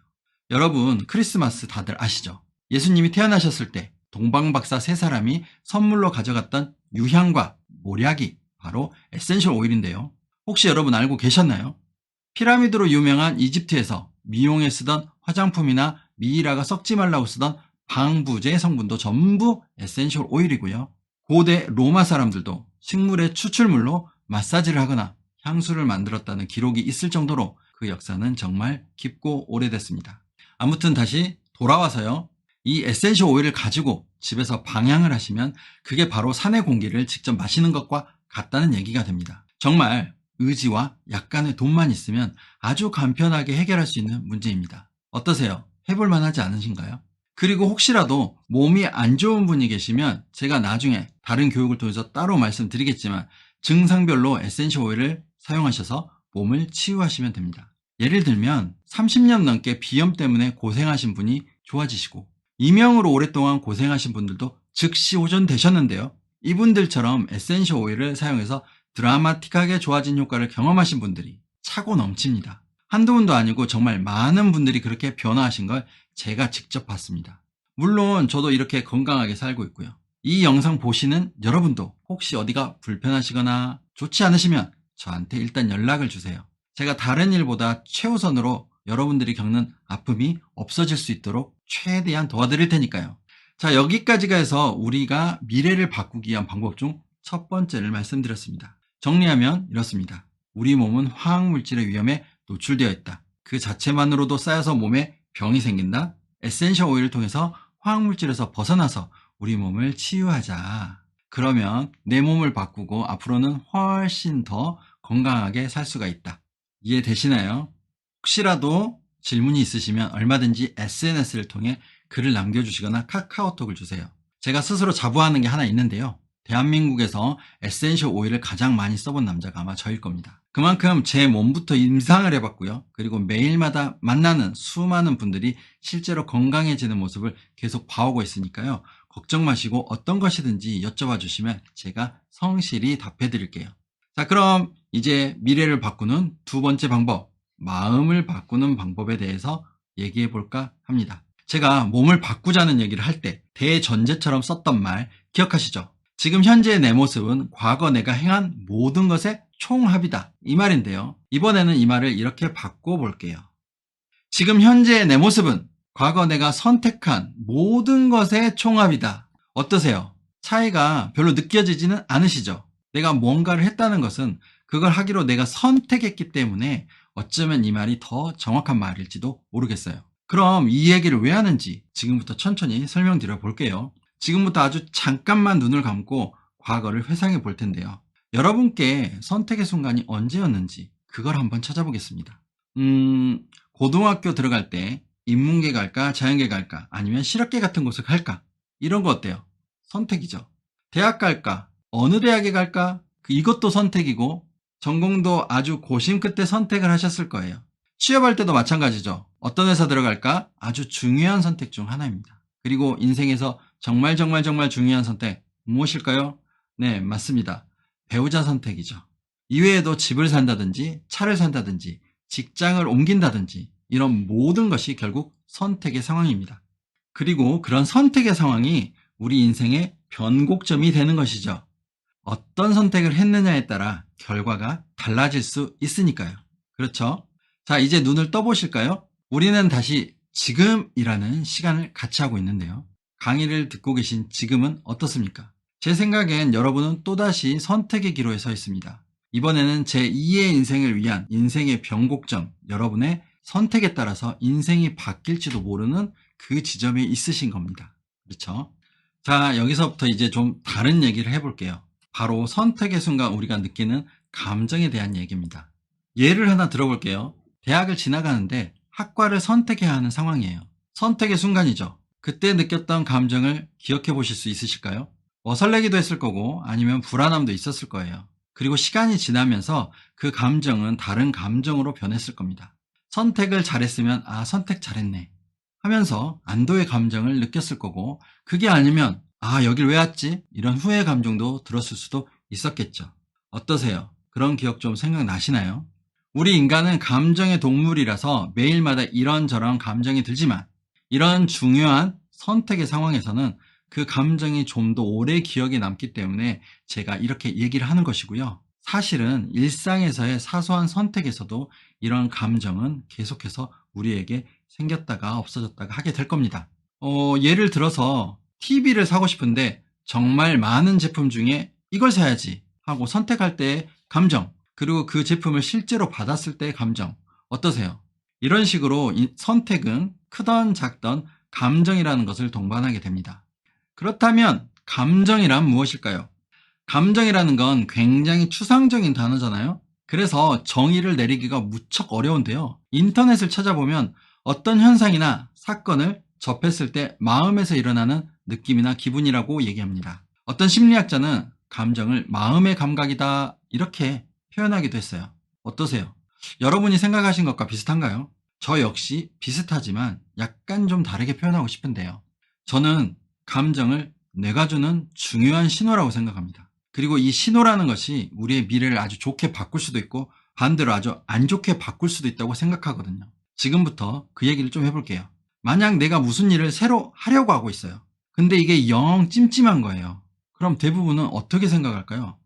여러분, 크리스마스 다들 아시죠? 예수님이 태어나셨을 때 동방박사 세 사람이 선물로 가져갔던 유향과 몰약이 바로 에센셜 오일인데요. 혹시 여러분 알고 계셨나요? 피라미드로 유명한 이집트에서 미용에 쓰던 화장품이나 미이라가 썩지 말라고 쓰던 방부제 성분도 전부 에센셜 오일이고요. 고대 로마 사람들도 식물의 추출물로 마사지를 하거나 향수를 만들었다는 기록이 있을 정도로 그 역사는 정말 깊고 오래됐습니다. 아무튼 다시 돌아와서요. 이 에센셜 오일을 가지고 집에서 방향을 하시면 그게 바로 산의 공기를 직접 마시는 것과 같다는 얘기가 됩니다. 정말 의지와 약간의 돈만 있으면 아주 간편하게 해결할 수 있는 문제입니다. 어떠세요? 해볼만 하지 않으신가요? 그리고 혹시라도 몸이 안 좋은 분이 계시면 제가 나중에 다른 교육을 통해서 따로 말씀드리겠지만 증상별로 에센셜 오일을 사용하셔서 몸을 치유하시면 됩니다. 예를 들면 30년 넘게 비염 때문에 고생하신 분이 좋아지시고 이명으로 오랫동안 고생하신 분들도 즉시 호전되셨는데요. 이분들처럼 에센셜 오일을 사용해서 드라마틱하게 좋아진 효과를 경험하신 분들이 차고 넘칩니다. 한두 분도 아니고 정말 많은 분들이 그렇게 변화하신 걸 제가 직접 봤습니다. 물론 저도 이렇게 건강하게 살고 있고요. 이 영상 보시는 여러분도 혹시 어디가 불편하시거나 좋지 않으시면 저한테 일단 연락을 주세요. 제가 다른 일보다 최우선으로 여러분들이 겪는 아픔이 없어질 수 있도록 최대한 도와드릴 테니까요. 자, 여기까지가 해서 우리가 미래를 바꾸기 위한 방법 중 첫 번째를 말씀드렸습니다. 정리하면 이렇습니다. 우리 몸은 화학물질의 위험에 노출되어 있다. 그 자체만으로도 쌓여서 몸에 병이 생긴다. 에센셜 오일을 통해서 화학물질에서 벗어나서 우리 몸을 치유하자. 그러면 내 몸을 바꾸고 앞으로는 훨씬 더 건강하게 살 수가 있다. 이해되시나요? 혹시라도 질문이 있으시면 얼마든지 SNS를 통해 글을 남겨주시거나 카카오톡을 주세요. 제가 스스로 자부하는 게 하나 있는데요. 대한민국에서 에센셜 오일을 가장 많이 써본 남자가 아마 저일 겁니다. 그만큼 제 몸부터 임상을 해봤고요. 그리고 매일마다 만나는 수많은 분들이 실제로 건강해지는 모습을 계속 봐오고 있으니까요. 걱정 마시고 어떤 것이든지 여쭤봐 주시면 제가 성실히 답해 드릴게요. 자, 그럼 이제 미래를 바꾸는 두 번째 방법, 마음을 바꾸는 방법에 대해서 얘기해 볼까 합니다. 제가 몸을 바꾸자는 얘기를 할 때 대전제처럼 썼던 말 기억하시죠? 지금 현재의 내 모습은 과거 내가 행한 모든 것의 총합이다. 이 말인데요. 이번에는 이 말을 이렇게 바꿔볼게요. 지금 현재의 내 모습은 과거 내가 선택한 모든 것의 총합이다. 어떠세요? 차이가 별로 느껴지지는 않으시죠? 내가 뭔가를 했다는 것은 그걸 하기로 내가 선택했기 때문에 어쩌면 이 말이 더 정확한 말일지도 모르겠어요. 그럼 이 얘기를 왜 하는지 지금부터 천천히 설명드려 볼게요. 지금부터 아주 잠깐만 눈을 감고 과거를 회상해 볼 텐데요. 여러분께 선택의 순간이 언제였는지 그걸 한번 찾아보겠습니다. 고등학교 들어갈 때 인문계 갈까 자연계 갈까 아니면 실업계 같은 곳을 갈까 이런 거 어때요? 선택이죠. 대학 갈까 어느 대학에 갈까 이것도 선택이고 전공도 아주 고심 끝에 선택을 하셨을 거예요. 취업할 때도 마찬가지죠. 어떤 회사 들어갈까 아주 중요한 선택 중 하나입니다. 그리고 인생에서 정말 중요한 선택 무엇일까요? 네, 맞습니다. 배우자 선택이죠. 이외에도 집을 산다든지 차를 산다든지 직장을 옮긴다든지 이런 모든 것이 결국 선택의 상황입니다. 그리고 그런 선택의 상황이 우리 인생의 변곡점이 되는 것이죠. 어떤 선택을 했느냐에 따라 결과가 달라질 수 있으니까요. 그렇죠? 자, 이제 눈을 떠보실까요? 우리는 다시 지금이라는 시간을 같이 하고 있는데요. 강의를 듣고 계신 지금은 어떻습니까? 제 생각엔 여러분은 또다시 선택의 기로에 서 있습니다. 이번에는 제2의 인생을 위한 인생의 변곡점, 여러분의 선택에 따라서 인생이 바뀔지도 모르는 그 지점에 있으신 겁니다. 그렇죠? 자, 여기서부터 이제 좀 다른 얘기를 해볼게요. 바로 선택의 순간 우리가 느끼는 감정에 대한 얘기입니다. 예를 하나 들어볼게요. 대학을 지나가는데 학과를 선택해야 하는 상황이에요. 선택의 순간이죠. 그때 느꼈던 감정을 기억해 보실 수 있으실까요? 설레기도 했을 거고 아니면 불안함도 있었을 거예요. 그리고 시간이 지나면서 그 감정은 다른 감정으로 변했을 겁니다. 선택을 잘했으면 선택 잘했네 하면서 안도의 감정을 느꼈을 거고, 그게 아니면 여길 왜 왔지? 이런 후회 감정도 들었을 수도 있었겠죠. 어떠세요? 그런 기억 좀 생각나시나요? 우리 인간은 감정의 동물이라서 매일마다 이런저런 감정이 들지만 이런 중요한 선택의 상황에서는 그 감정이 좀 더 오래 기억에 남기 때문에 제가 이렇게 얘기를 하는 것이고요. 사실은 일상에서의 사소한 선택에서도 이런 감정은 계속해서 우리에게 생겼다가 없어졌다가 하게 될 겁니다. 예를 들어서 TV를 사고 싶은데 정말 많은 제품 중에 이걸 사야지 하고 선택할 때의 감정, 그리고 그 제품을 실제로 받았을 때의 감정 어떠세요? 이런 식으로 선택은 크던 작던 감정이라는 것을 동반하게 됩니다. 그렇다면 감정이란 무엇일까요? 감정이라는 건 굉장히 추상적인 단어잖아요. 그래서 정의를 내리기가 무척 어려운데요. 인터넷을 찾아보면 어떤 현상이나 사건을 접했을 때 마음에서 일어나는 느낌이나 기분이라고 얘기합니다. 어떤 심리학자는 감정을 마음의 감각이다 이렇게 표현하기도 했어요. 어떠세요? 여러분이 생각하신 것과 비슷한가요? 저 역시 비슷하지만 약간 좀 다르게 표현하고 싶은데요. 저는 감정을 뇌가 주는 중요한 신호라고 생각합니다. 그리고 이 신호라는 것이 우리의 미래를 아주 좋게 바꿀 수도 있고 반대로 아주 안 좋게 바꿀 수도 있다고 생각하거든요. 지금부터 그 얘기를 좀 해볼게요. 만약 내가 무슨 일을 새로 하려고 하고 있어요. 근데 이게 영 찜찜한 거예요. 그럼 대부분은 어떻게 생각할까요?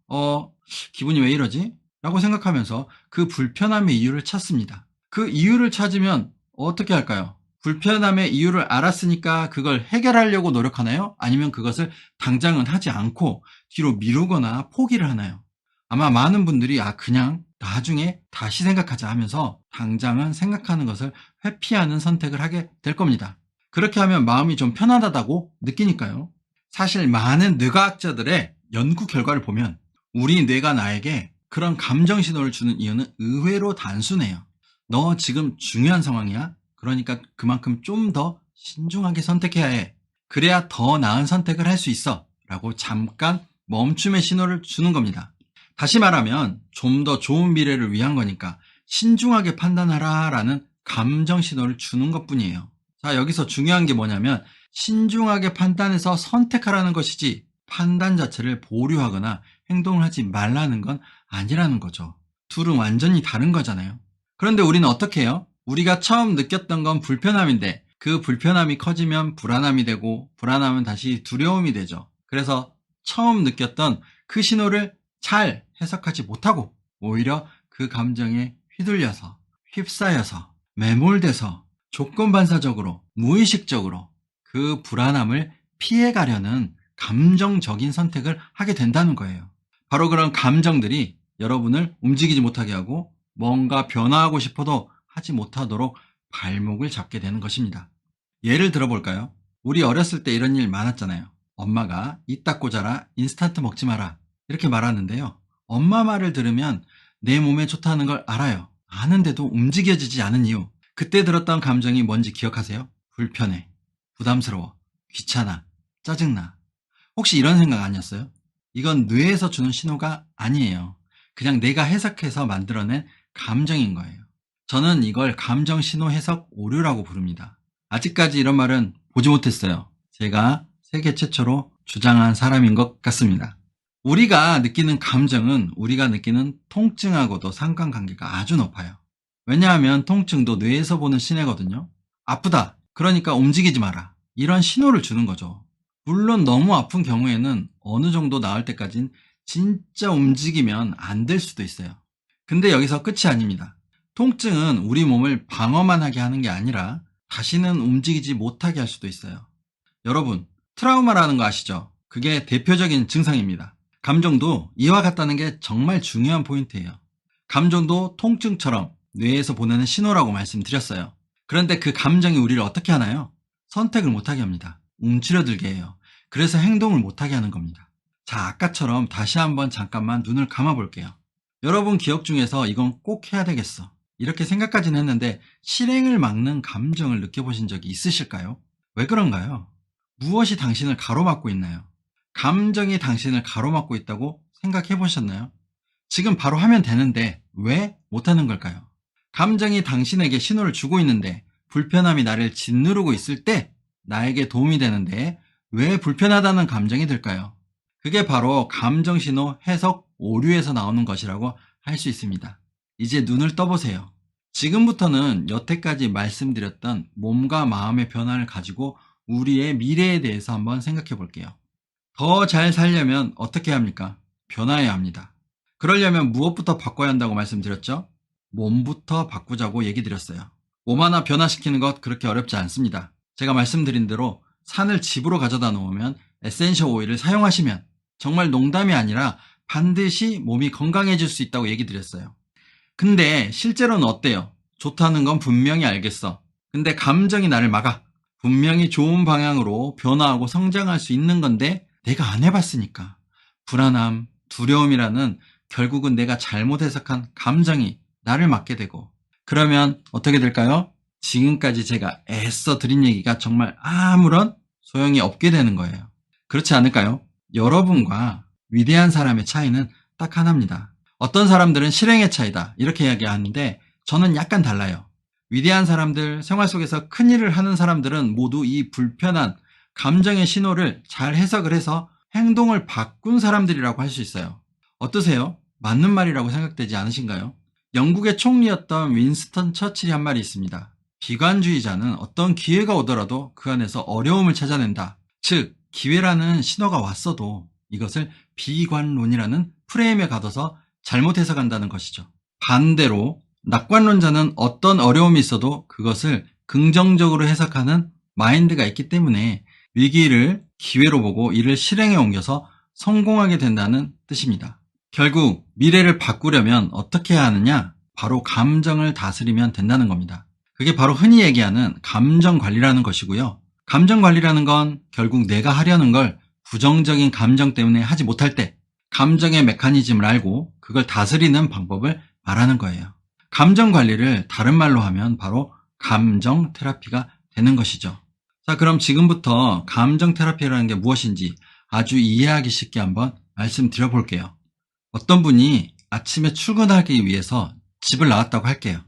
기분이 왜 이러지? 라고 생각하면서 그 불편함의 이유를 찾습니다. 그 이유를 찾으면 어떻게 할까요? 불편함의 이유를 알았으니까 그걸 해결하려고 노력하나요? 아니면 그것을 당장은 하지 않고 뒤로 미루거나 포기를 하나요? 아마 많은 분들이 그냥 나중에 다시 생각하자 하면서 당장은 생각하는 것을 회피하는 선택을 하게 될 겁니다. 그렇게 하면 마음이 좀 편안하다고 느끼니까요. 사실 많은 뇌과학자들의 연구 결과를 보면 우리 뇌가 나에게 그런 감정 신호를 주는 이유는 의외로 단순해요. 너 지금 중요한 상황이야? 그러니까 그만큼 좀 더 신중하게 선택해야 해. 그래야 더 나은 선택을 할 수 있어. 라고 잠깐 멈춤의 신호를 주는 겁니다. 다시 말하면 좀 더 좋은 미래를 위한 거니까 신중하게 판단하라 라는 감정 신호를 주는 것 뿐이에요. 자, 여기서 중요한 게 뭐냐면 신중하게 판단해서 선택하라는 것이지 판단 자체를 보류하거나 행동을 하지 말라는 건 아니라는 거죠. 둘은 완전히 다른 거잖아요. 그런데 우리는 어떻게 해요? 우리가 처음 느꼈던 건 불편함인데 그 불편함이 커지면 불안함이 되고 불안함은 다시 두려움이 되죠. 그래서 처음 느꼈던 그 신호를 잘 해석하지 못하고 오히려 그 감정에 휘둘려서 휩싸여서 매몰돼서 조건반사적으로 무의식적으로 그 불안함을 피해가려는 감정적인 선택을 하게 된다는 거예요. 바로 그런 감정들이 여러분을 움직이지 못하게 하고 뭔가 변화하고 싶어도 하지 못하도록 발목을 잡게 되는 것입니다. 예를 들어볼까요? 우리 어렸을 때 이런 일 많았잖아요. 엄마가 입 닫고 자라, 인스턴트 먹지 마라 이렇게 말하는데요. 엄마 말을 들으면 내 몸에 좋다는 걸 알아요. 아는데도 움직여지지 않은 이유, 그때 들었던 감정이 뭔지 기억하세요? 불편해, 부담스러워, 귀찮아, 짜증나. 혹시 이런 생각 아니었어요? 이건 뇌에서 주는 신호가 아니에요. 그냥 내가 해석해서 만들어낸 감정인 거예요. 저는 이걸 감정 신호 해석 오류라고 부릅니다. 아직까지 이런 말은 보지 못했어요. 제가 세계 최초로 주장한 사람인 것 같습니다. 우리가 느끼는 감정은 우리가 느끼는 통증하고도 상관관계가 아주 높아요. 왜냐하면 통증도 뇌에서 보는 신호거든요. 아프다. 그러니까 움직이지 마라. 이런 신호를 주는 거죠. 물론 너무 아픈 경우에는 어느 정도 나을 때까진 진짜 움직이면 안 될 수도 있어요. 근데 여기서 끝이 아닙니다. 통증은 우리 몸을 방어만 하게 하는 게 아니라 다시는 움직이지 못하게 할 수도 있어요. 여러분, 트라우마라는 거 아시죠? 그게 대표적인 증상입니다. 감정도 이와 같다는 게 정말 중요한 포인트예요. 감정도 통증처럼 뇌에서 보내는 신호라고 말씀드렸어요. 그런데 그 감정이 우리를 어떻게 하나요? 선택을 못하게 합니다. 움츠려들게 해요. 그래서 행동을 못하게 하는 겁니다. 자, 아까처럼 다시 한번 잠깐만 눈을 감아 볼게요. 여러분 기억 중에서 이건 꼭 해야 되겠어. 이렇게 생각까지는 했는데 실행을 막는 감정을 느껴보신 적이 있으실까요? 왜 그런가요? 무엇이 당신을 가로막고 있나요? 감정이 당신을 가로막고 있다고 생각해 보셨나요? 지금 바로 하면 되는데 왜 못하는 걸까요? 감정이 당신에게 신호를 주고 있는데 불편함이 나를 짓누르고 있을 때 나에게 도움이 되는데 왜 불편하다는 감정이 들까요? 그게 바로 감정신호 해석 오류에서 나오는 것이라고 할 수 있습니다. 이제 눈을 떠보세요. 지금부터는 여태까지 말씀드렸던 몸과 마음의 변화를 가지고 우리의 미래에 대해서 한번 생각해 볼게요. 더 잘 살려면 어떻게 합니까? 변화해야 합니다. 그러려면 무엇부터 바꿔야 한다고 말씀드렸죠? 몸부터 바꾸자고 얘기 드렸어요. 몸 하나 변화시키는 것 그렇게 어렵지 않습니다. 제가 말씀드린 대로 산을 집으로 가져다 놓으면 에센셜 오일을 사용하시면 정말 농담이 아니라 반드시 몸이 건강해질 수 있다고 얘기 드렸어요. 근데 실제로는 어때요? 좋다는 건 분명히 알겠어. 근데 감정이 나를 막아. 분명히 좋은 방향으로 변화하고 성장할 수 있는 건데 내가 안 해봤으니까. 불안함, 두려움이라는 결국은 내가 잘못 해석한 감정이 나를 막게 되고 그러면 어떻게 될까요? 지금까지 제가 애써 드린 얘기가 정말 아무런 소용이 없게 되는 거예요. 그렇지 않을까요? 여러분과 위대한 사람의 차이는 딱 하나입니다. 어떤 사람들은 실행의 차이다 이렇게 이야기하는데 저는 약간 달라요. 위대한 사람들, 생활 속에서 큰 일을 하는 사람들은 모두 이 불편한 감정의 신호를 잘 해석을 해서 행동을 바꾼 사람들이라고 할 수 있어요. 어떠세요? 맞는 말이라고 생각되지 않으신가요? 영국의 총리였던 윈스턴 처칠이 한 말이 있습니다. 비관주의자는 어떤 기회가 오더라도 그 안에서 어려움을 찾아낸다. 즉, 기회라는 신호가 왔어도 이것을 비관론이라는 프레임에 가둬서 잘못 해석한다는 것이죠. 반대로 낙관론자는 어떤 어려움이 있어도 그것을 긍정적으로 해석하는 마인드가 있기 때문에 위기를 기회로 보고 이를 실행에 옮겨서 성공하게 된다는 뜻입니다. 결국 미래를 바꾸려면 어떻게 해야 하느냐? 바로 감정을 다스리면 된다는 겁니다. 그게 바로 흔히 얘기하는 감정 관리라는 것이고요. 감정 관리라는 건 결국 내가 하려는 걸 부정적인 감정 때문에 하지 못할 때 감정의 메커니즘을 알고 그걸 다스리는 방법을 말하는 거예요. 감정 관리를 다른 말로 하면 바로 감정 테라피가 되는 것이죠. 자, 그럼 지금부터 감정 테라피라는 게 무엇인지 아주 이해하기 쉽게 한번 말씀드려 볼게요. 어떤 분이 아침에 출근하기 위해서 집을 나왔다고 할게요.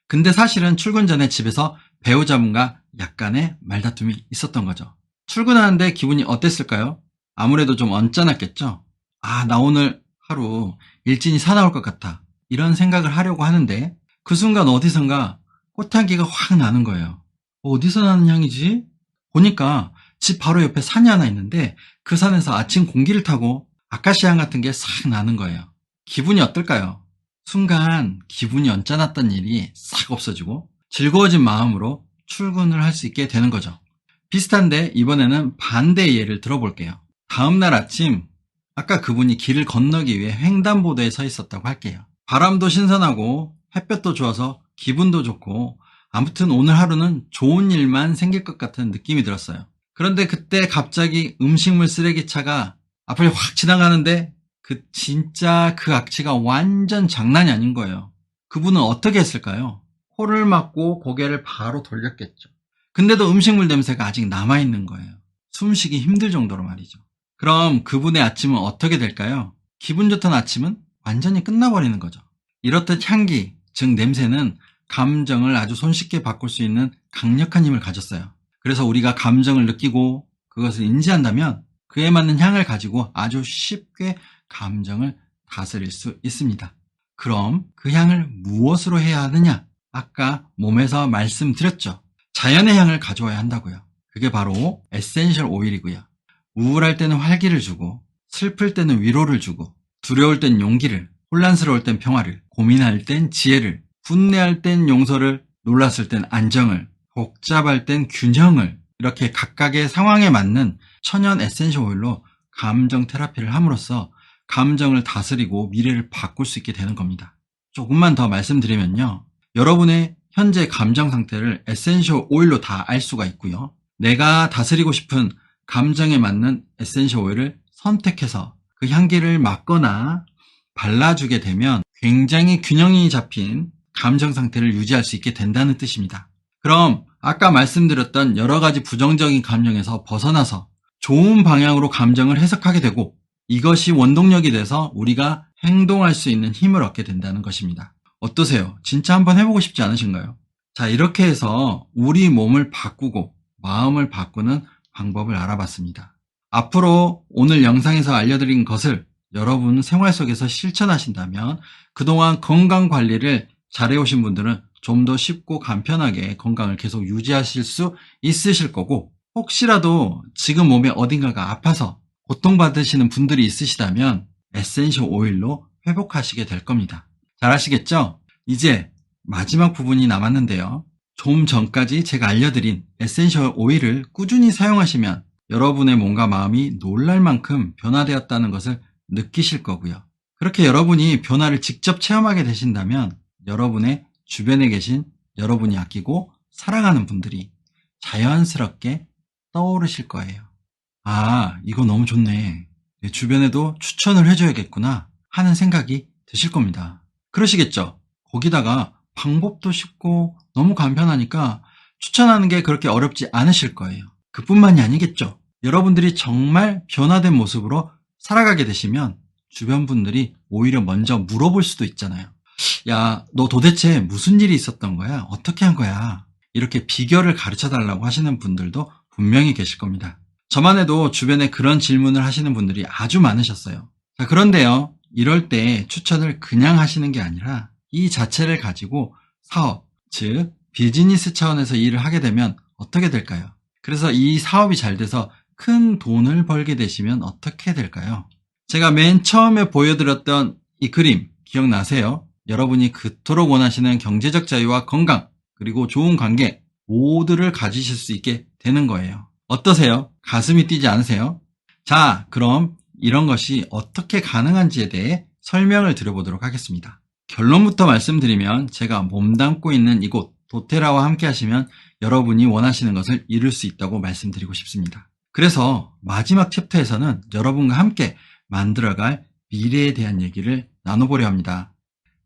근데 사실은 출근 전에 집에서 배우자분과 약간의 말다툼이 있었던 거죠. 출근하는데 기분이 어땠을까요? 아무래도 좀 언짢았겠죠? 아, 나 오늘 하루 일진이 사나울 것 같아. 이런 생각을 하려고 하는데 그 순간 어디선가 꽃향기가 확 나는 거예요. 어디서 나는 향이지? 보니까 집 바로 옆에 산이 하나 있는데 그 산에서 아침 공기를 타고 아카시아 향 같은 게 싹 나는 거예요. 기분이 어떨까요? 순간 기분이 언짢았던 일이 싹 없어지고 즐거워진 마음으로 출근을 할 수 있게 되는 거죠. 비슷한데 이번에는 반대의 예를 들어볼게요. 다음날 아침 아까 그분이 길을 건너기 위해 횡단보도에 서 있었다고 할게요. 바람도 신선하고 햇볕도 좋아서 기분도 좋고 아무튼 오늘 하루는 좋은 일만 생길 것 같은 느낌이 들었어요. 그런데 그때 갑자기 음식물 쓰레기차가 앞을 확 지나가는데 진짜 그 악취가 완전 장난이 아닌 거예요. 그분은 어떻게 했을까요? 코를 막고 고개를 바로 돌렸겠죠. 근데도 음식물 냄새가 아직 남아있는 거예요. 숨쉬기 힘들 정도로 말이죠. 그럼 그분의 아침은 어떻게 될까요? 기분 좋던 아침은 완전히 끝나버리는 거죠. 이렇듯 향기, 즉 냄새는 감정을 아주 손쉽게 바꿀 수 있는 강력한 힘을 가졌어요. 그래서 우리가 감정을 느끼고 그것을 인지한다면 그에 맞는 향을 가지고 아주 쉽게 감정을 다스릴 수 있습니다. 그럼 그 향을 무엇으로 해야 하느냐? 아까 몸에서 말씀드렸죠. 자연의 향을 가져와야 한다고요. 그게 바로 에센셜 오일이고요. 우울할 때는 활기를 주고, 슬플 때는 위로를 주고, 두려울 땐 용기를, 혼란스러울 땐 평화를, 고민할 땐 지혜를, 분내할 땐 용서를, 놀랐을 땐 안정을, 복잡할 땐 균형을, 이렇게 각각의 상황에 맞는 천연 에센셜 오일로 감정 테라피를 함으로써 감정을 다스리고 미래를 바꿀 수 있게 되는 겁니다. 조금만 더 말씀드리면요. 여러분의 현재 감정 상태를 에센셜 오일로 다 알 수가 있고요. 내가 다스리고 싶은 감정에 맞는 에센셜 오일을 선택해서 그 향기를 맡거나 발라주게 되면 굉장히 균형이 잡힌 감정 상태를 유지할 수 있게 된다는 뜻입니다. 그럼 아까 말씀드렸던 여러 가지 부정적인 감정에서 벗어나서 좋은 방향으로 감정을 해석하게 되고 이것이 원동력이 돼서 우리가 행동할 수 있는 힘을 얻게 된다는 것입니다. 어떠세요? 진짜 한번 해보고 싶지 않으신가요? 자, 이렇게 해서 우리 몸을 바꾸고 마음을 바꾸는 방법을 알아봤습니다. 앞으로 오늘 영상에서 알려드린 것을 여러분 생활 속에서 실천하신다면 그동안 건강 관리를 잘해오신 분들은 좀 더 쉽고 간편하게 건강을 계속 유지하실 수 있으실 거고 혹시라도 지금 몸에 어딘가가 아파서 고통받으시는 분들이 있으시다면 에센셜 오일로 회복하시게 될 겁니다. 잘 아시겠죠? 이제 마지막 부분이 남았는데요. 좀 전까지 제가 알려드린 에센셜 오일을 꾸준히 사용하시면 여러분의 몸과 마음이 놀랄 만큼 변화되었다는 것을 느끼실 거고요. 그렇게 여러분이 변화를 직접 체험하게 되신다면 여러분의 주변에 계신 여러분이 아끼고 사랑하는 분들이 자연스럽게 떠오르실 거예요. 아, 이거 너무 좋네. 내 주변에도 추천을 해줘야겠구나 하는 생각이 드실 겁니다. 그러시겠죠? 거기다가 방법도 쉽고 너무 간편하니까 추천하는 게 그렇게 어렵지 않으실 거예요. 그뿐만이 아니겠죠? 여러분들이 정말 변화된 모습으로 살아가게 되시면 주변 분들이 오히려 먼저 물어볼 수도 있잖아요. 야, 너 도대체 무슨 일이 있었던 거야? 어떻게 한 거야? 이렇게 비결을 가르쳐 달라고 하시는 분들도 분명히 계실 겁니다. 저만 해도 주변에 그런 질문을 하시는 분들이 아주 많으셨어요. 자, 그런데요, 이럴 때 추천을 그냥 하시는 게 아니라 이 자체를 가지고 사업, 즉 비즈니스 차원에서 일을 하게 되면 어떻게 될까요? 그래서 이 사업이 잘 돼서 큰 돈을 벌게 되시면 어떻게 될까요? 제가 맨 처음에 보여드렸던 이 그림 기억나세요? 여러분이 그토록 원하시는 경제적 자유와 건강 그리고 좋은 관계 모두를 가지실 수 있게 되는 거예요. 어떠세요? 가슴이 뛰지 않으세요? 자, 그럼 이런 것이 어떻게 가능한지에 대해 설명을 드려보도록 하겠습니다. 결론부터 말씀드리면 제가 몸담고 있는 이곳 도테라와 함께 하시면 여러분이 원하시는 것을 이룰 수 있다고 말씀드리고 싶습니다. 그래서 마지막 챕터에서는 여러분과 함께 만들어갈 미래에 대한 얘기를 나눠보려 합니다.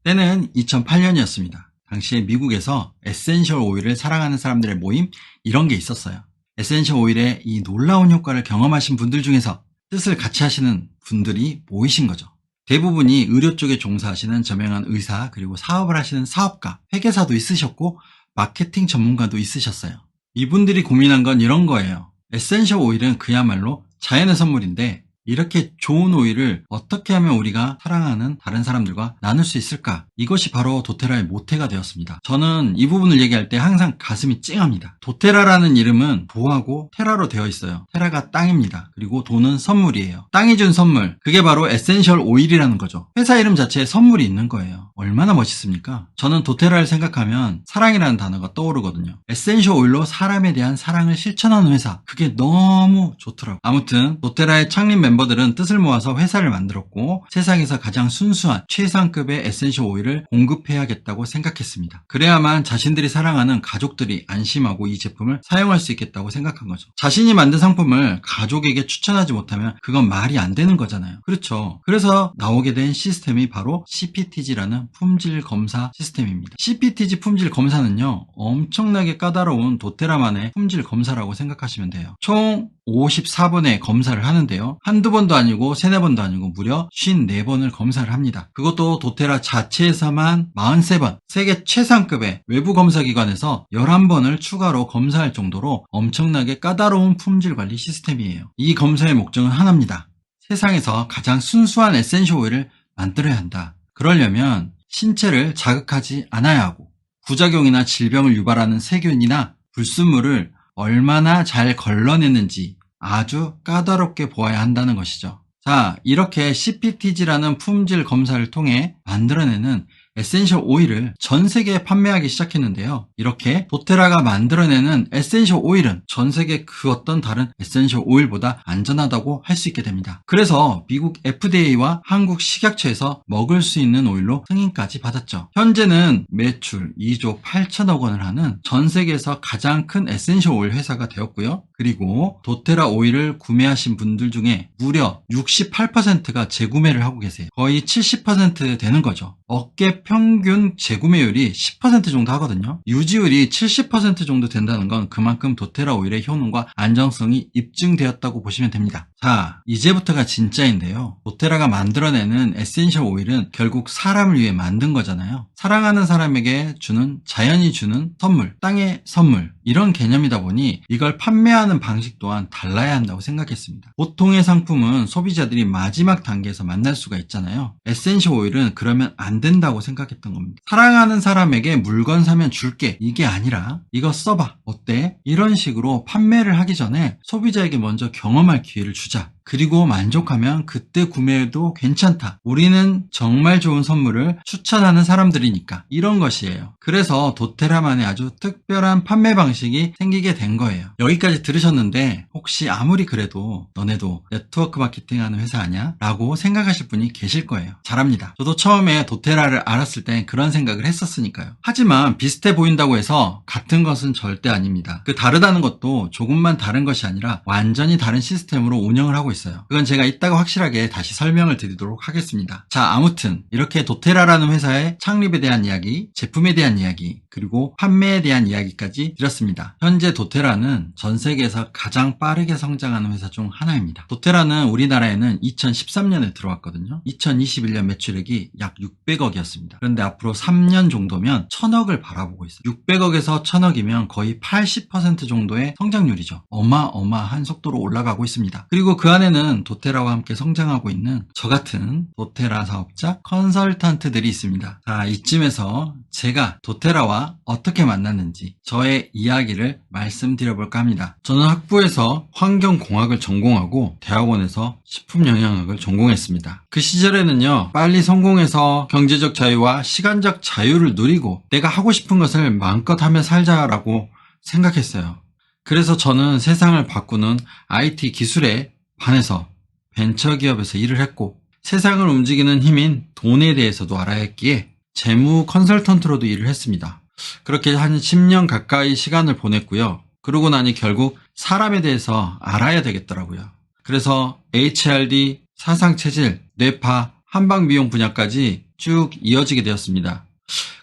때는 2008년이었습니다. 당시에 미국에서 에센셜 오일을 사랑하는 사람들의 모임 이런 게 있었어요. 에센셜 오일의 이 놀라운 효과를 경험하신 분들 중에서 뜻을 같이 하시는 분들이 모이신 거죠. 대부분이 의료 쪽에 종사하시는 저명한 의사 그리고 사업을 하시는 사업가, 회계사도 있으셨고 마케팅 전문가도 있으셨어요. 이분들이 고민한 건 이런 거예요. 에센셜 오일은 그야말로 자연의 선물인데 이렇게 좋은 오일을 어떻게 하면 우리가 사랑하는 다른 사람들과 나눌 수 있을까? 이것이 바로 도테라의 모태가 되었습니다. 저는 이 부분을 얘기할 때 항상 가슴이 찡합니다. 도테라라는 이름은 도하고 테라로 되어 있어요. 테라가 땅입니다. 그리고 도는 선물이에요. 땅이 준 선물, 그게 바로 에센셜 오일이라는 거죠. 회사 이름 자체에 선물이 있는 거예요. 얼마나 멋있습니까? 저는 도테라를 생각하면 사랑이라는 단어가 떠오르거든요. 에센셜 오일로 사람에 대한 사랑을 실천하는 회사, 그게 너무 좋더라고요. 아무튼 도테라의 창립 멤버들은 뜻을 모아서 회사를 만들었고 세상에서 가장 순수한 최상급의 에센셜 오일을 공급해야겠다고 생각했습니다. 그래야만 자신들이 사랑하는 가족들이 안심하고 이 제품을 사용할 수 있겠다고 생각한 거죠. 자신이 만든 상품을 가족에게 추천하지 못하면 그건 말이 안 되는 거잖아요. 그렇죠. 그래서 나오게 된 시스템이 바로 CPTG라는 품질 검사 시스템입니다. CPTG 품질 검사는요, 엄청나게 까다로운 도테라만의 품질 검사라고 생각하시면 돼요. 총 54번의 검사를 하는데요. 한두 번도 아니고 세네 번도 아니고 무려 54번을 검사를 합니다. 그것도 도테라 자체에서만 43번, 세계 최상급의 외부 검사기관에서 11번을 추가로 검사할 정도로 엄청나게 까다로운 품질 관리 시스템이에요. 이 검사의 목적은 하나입니다. 세상에서 가장 순수한 에센셜 오일을 만들어야 한다. 그러려면 신체를 자극하지 않아야 하고 부작용이나 질병을 유발하는 세균이나 불순물을 얼마나 잘 걸러내는지 아주 까다롭게 보아야 한다는 것이죠. 자, 이렇게 CPTG라는 품질 검사를 통해 만들어내는 에센셜 오일을 전 세계에 판매하기 시작했는데요. 이렇게 도테라가 만들어내는 에센셜 오일은 전 세계 그 어떤 다른 에센셜 오일보다 안전하다고 할 수 있게 됩니다. 그래서 미국 FDA와 한국 식약처에서 먹을 수 있는 오일로 승인까지 받았죠. 현재는 매출 2조 8천억 원을 하는 전 세계에서 가장 큰 에센셜 오일 회사가 되었고요. 그리고 도테라 오일을 구매하신 분들 중에 무려 68%가 재구매를 하고 계세요. 거의 70% 되는 거죠. 업계 평균 재구매율이 10% 정도 하거든요. 유지율이 70% 정도 된다는 건 그만큼 도테라 오일의 효능과 안정성이 입증되었다고 보시면 됩니다. 자, 이제부터가 진짜인데요. 도테라가 만들어내는 에센셜 오일은 결국 사람을 위해 만든 거잖아요. 사랑하는 사람에게 주는, 자연이 주는 선물, 땅의 선물, 이런 개념이다 보니 이걸 판매하는 방식 또한 달라야 한다고 생각했습니다. 보통의 상품은 소비자들이 마지막 단계에서 만날 수가 있잖아요. 에센셜 오일은 그러면 안 된다고 생각했던 겁니다. 사랑하는 사람에게 물건 사면 줄게, 이게 아니라 이거 써봐, 어때? 이런 식으로 판매를 하기 전에 소비자에게 먼저 경험할 기회를 주자. 그리고 만족하면 그때 구매해도 괜찮다. 우리는 정말 좋은 선물을 추천하는 사람들이니까, 이런 것이에요. 그래서 도테라만의 아주 특별한 판매 방식이 생기게 된 거예요. 여기까지 들으셨는데 혹시 아무리 그래도 너네도 네트워크 마케팅 하는 회사 아니야? 라고 생각하실 분이 계실 거예요. 잘합니다. 저도 처음에 도테라를 알았을 땐 그런 생각을 했었으니까요. 하지만 비슷해 보인다고 해서 같은 것은 절대 아닙니다. 그 다르다는 것도 조금만 다른 것이 아니라 완전히 다른 시스템으로 운영을 하고 있어요. 그건 제가 이따가 확실하게 다시 설명을 드리도록 하겠습니다. 자, 아무튼 이렇게 도테라라는 회사의 창립에 대한 이야기, 제품에 대한 이야기, 그리고 판매에 대한 이야기까지 드렸습니다. 현재 도테라는 전 세계에서 가장 빠르게 성장하는 회사 중 하나입니다. 도테라는 우리나라에는 2013년에 들어왔거든요. 2021년 매출액이 약 600억이었습니다. 그런데 앞으로 3년 정도면 1000억을 바라보고 있어요. 600억에서 1000억이면 거의 80% 정도의 성장률이죠. 어마어마한 속도로 올라가고 있습니다. 그리고 그 안에는 도테라와 함께 성장하고 있는 저 같은 도테라 사업자 컨설턴트들이 있습니다. 자, 이쯤에서 제가 도테라와 어떻게 만났는지 저의 이야기를 말씀드려볼까 합니다. 저는 학부에서 환경공학을 전공하고 대학원에서 식품영양학을 전공했습니다. 그 시절에는요, 빨리 성공해서 경제적 자유와 시간적 자유를 누리고 내가 하고 싶은 것을 마음껏 하며 살자라고 생각했어요. 그래서 저는 세상을 바꾸는 IT 기술에 반해서 벤처기업에서 일을 했고, 세상을 움직이는 힘인 돈에 대해서도 알아야 했기에 재무 컨설턴트로도 일을 했습니다. 그렇게 한 10년 가까이 시간을 보냈고요. 그러고 나니 결국 사람에 대해서 알아야 되겠더라고요. 그래서 HRD, 사상체질, 뇌파, 한방미용 분야까지 쭉 이어지게 되었습니다.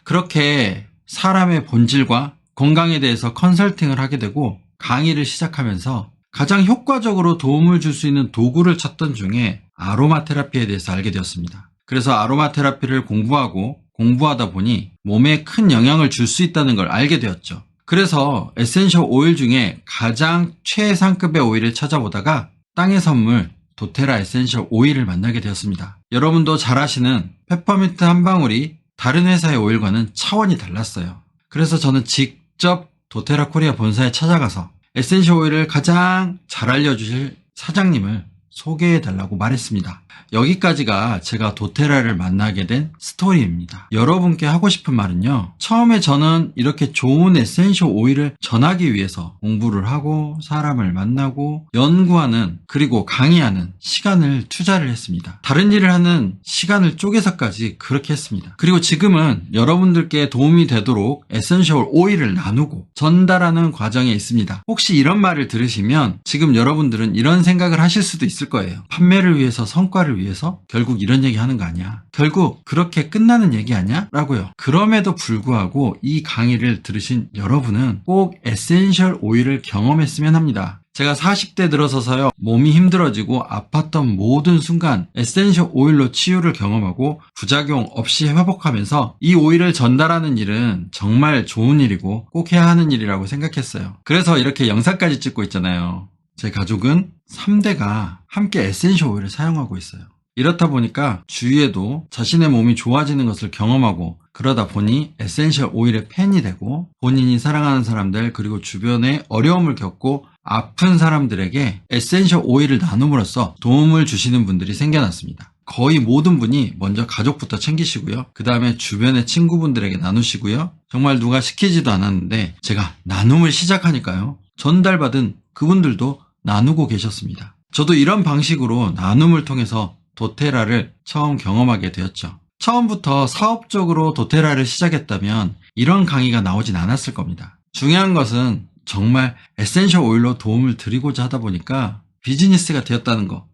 그렇게 사람의 본질과 건강에 대해서 컨설팅을 하게 되고 강의를 시작하면서 가장 효과적으로 도움을 줄 수 있는 도구를 찾던 중에 아로마 테라피에 대해서 알게 되었습니다. 그래서 아로마 테라피를 공부하다 보니 몸에 큰 영향을 줄 수 있다는 걸 알게 되었죠. 그래서 에센셜 오일 중에 가장 최상급의 오일을 찾아보다가 땅의 선물 도테라 에센셜 오일을 만나게 되었습니다. 여러분도 잘 아시는 페퍼민트 한 방울이 다른 회사의 오일과는 차원이 달랐어요. 그래서 저는 직접 도테라 코리아 본사에 찾아가서 에센셜 오일을 가장 잘 알려주실 사장님을 소개해달라고 말했습니다. 여기까지가 제가 도테라를 만나게 된 스토리입니다. 여러분께 하고 싶은 말은요, 처음에 저는 이렇게 좋은 에센셜 오일을 전하기 위해서 공부를 하고 사람을 만나고 연구하는, 그리고 강의하는 시간을 투자를 했습니다. 다른 일을 하는 시간을 쪼개서까지 그렇게 했습니다. 그리고 지금은 여러분들께 도움이 되도록 에센셜 오일을 나누고 전달하는 과정에 있습니다. 혹시 이런 말을 들으시면 지금 여러분들은 이런 생각을 하실 수도 있을 거예요. 판매를 위해서, 성과를 위해서 결국 이런 얘기 하는 거 아니야? 결국 그렇게 끝나는 얘기 아니야? 라고요. 그럼에도 불구하고 이 강의를 들으신 여러분은 꼭 에센셜 오일을 경험했으면 합니다. 제가 40대 들어서서요, 몸이 힘들어지고 아팠던 모든 순간 에센셜 오일로 치유를 경험하고 부작용 없이 회복하면서 이 오일을 전달하는 일은 정말 좋은 일이고 꼭 해야 하는 일이라고 생각했어요. 그래서 이렇게 영상까지 찍고 있잖아요. 제 가족은 3대가 함께 에센셜 오일을 사용하고 있어요. 이렇다 보니까 주위에도 자신의 몸이 좋아지는 것을 경험하고 그러다 보니 에센셜 오일의 팬이 되고 본인이 사랑하는 사람들 그리고 주변에 어려움을 겪고 아픈 사람들에게 에센셜 오일을 나눔으로써 도움을 주시는 분들이 생겨났습니다. 거의 모든 분이 먼저 가족부터 챙기시고요. 그 다음에 주변의 친구분들에게 나누시고요. 정말 누가 시키지도 않았는데 제가 나눔을 시작하니까요. 전달받은 그분들도 나누고 계셨습니다. 저도 이런 방식으로 나눔을 통해서 도테라를 처음 경험하게 되었죠. 처음부터 사업적으로 도테라를 시작했다면 이런 강의가 나오진 않았을 겁니다. 중요한 것은 정말 에센셜 오일로 도움을 드리고자 하다 보니까 비즈니스가 되었다는 거.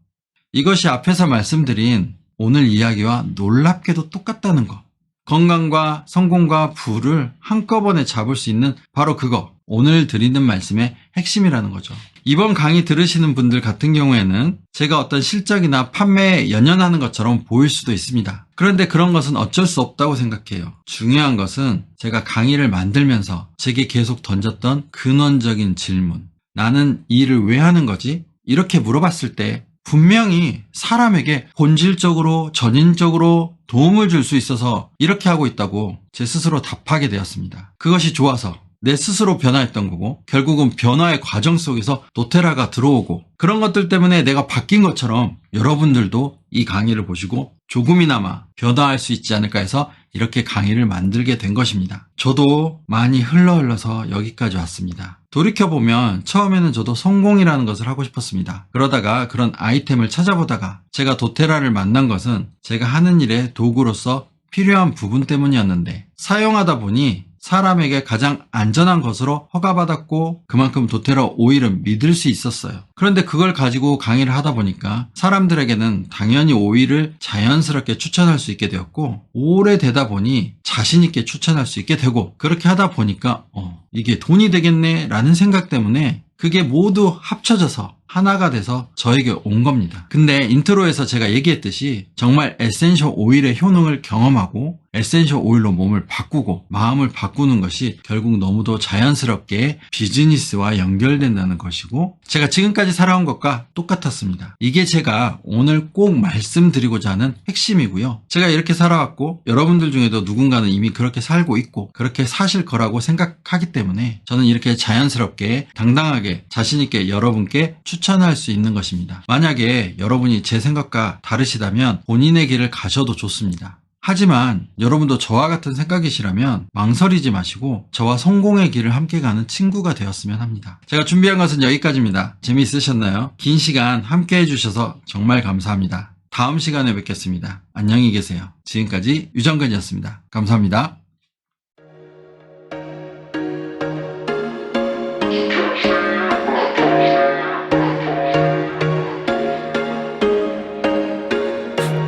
이것이 앞에서 말씀드린 오늘 이야기와 놀랍게도 똑같다는 거. 건강과 성공과 부를 한꺼번에 잡을 수 있는 바로 그거. 오늘 드리는 말씀의 핵심이라는 거죠. 이번 강의 들으시는 분들 같은 경우에는 제가 어떤 실적이나 판매에 연연하는 것처럼 보일 수도 있습니다. 그런데 그런 것은 어쩔 수 없다고 생각해요. 중요한 것은 제가 강의를 만들면서 제게 계속 던졌던 근원적인 질문. 나는 이 일을 왜 하는 거지? 이렇게 물어봤을 때 분명히 사람에게 본질적으로 전인적으로 도움을 줄 수 있어서 이렇게 하고 있다고 제 스스로 답하게 되었습니다. 그것이 좋아서 내 스스로 변화했던 거고 결국은 변화의 과정 속에서 도테라가 들어오고 그런 것들 때문에 내가 바뀐 것처럼 여러분들도 이 강의를 보시고 조금이나마 변화할 수 있지 않을까 해서 이렇게 강의를 만들게 된 것입니다. 저도 많이 흘러서 여기까지 왔습니다. 돌이켜보면 처음에는 저도 성공이라는 것을 하고 싶었습니다. 그러다가 그런 아이템을 찾아보다가 제가 도테라를 만난 것은 제가 하는 일의 도구로서 필요한 부분 때문이었는데 사용하다 보니 사람에게 가장 안전한 것으로 허가받았고 그만큼 도테라 오일은 믿을 수 있었어요. 그런데 그걸 가지고 강의를 하다 보니까 사람들에게는 당연히 오일을 자연스럽게 추천할 수 있게 되었고 오래되다 보니 자신 있게 추천할 수 있게 되고 그렇게 하다 보니까 이게 돈이 되겠네 라는 생각 때문에 그게 모두 합쳐져서 하나가 돼서 저에게 온 겁니다. 근데 인트로에서 제가 얘기했듯이 정말 에센셜 오일의 효능을 경험하고 에센셜 오일로 몸을 바꾸고 마음을 바꾸는 것이 결국 너무도 자연스럽게 비즈니스와 연결된다는 것이고 제가 지금까지 살아온 것과 똑같았습니다. 이게 제가 오늘 꼭 말씀드리고자 하는 핵심이고요. 제가 이렇게 살아왔고 여러분들 중에도 누군가는 이미 그렇게 살고 있고 그렇게 사실 거라고 생각하기 때문에 저는 이렇게 자연스럽게 당당하게 자신 있게 여러분께 추천할 수 있는 것입니다. 만약에 여러분이 제 생각과 다르시다면 본인의 길을 가셔도 좋습니다. 하지만 여러분도 저와 같은 생각이시라면 망설이지 마시고 저와 성공의 길을 함께 가는 친구가 되었으면 합니다. 제가 준비한 것은 여기까지입니다. 재미있으셨나요? 긴 시간 함께 해주셔서 정말 감사합니다. 다음 시간에 뵙겠습니다. 안녕히 계세요. 지금까지 유정근이었습니다. 감사합니다.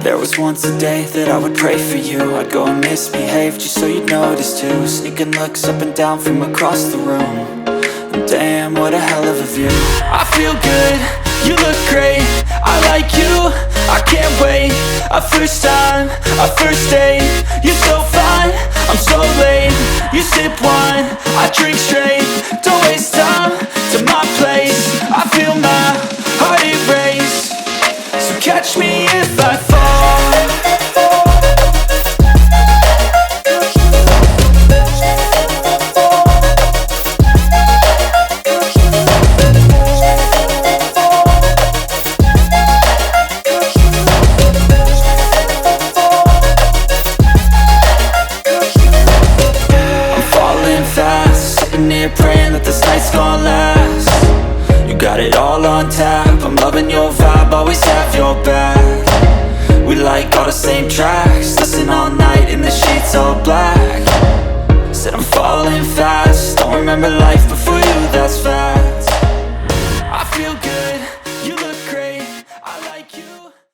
There was once a day that I would pray for you. I'd go and misbehave just so you'd notice too. Sneaking looks up and down from across the room. And damn, what a hell of a view. I feel good, you look great. I like you, I can't wait. A first time, a first date. You're so fine, I'm so late. You sip wine, I drink straight. Don't waste time to my place. I feel my heart erase. So catch me if I fall. I'm falling fast, sitting here praying that this night's gonna last. You got it all on tap, I'm loving your vibe, always have your back. We like all the same tracks, listen all night in the sheets all black. Said I'm falling fast, don't remember life before you, that's fact.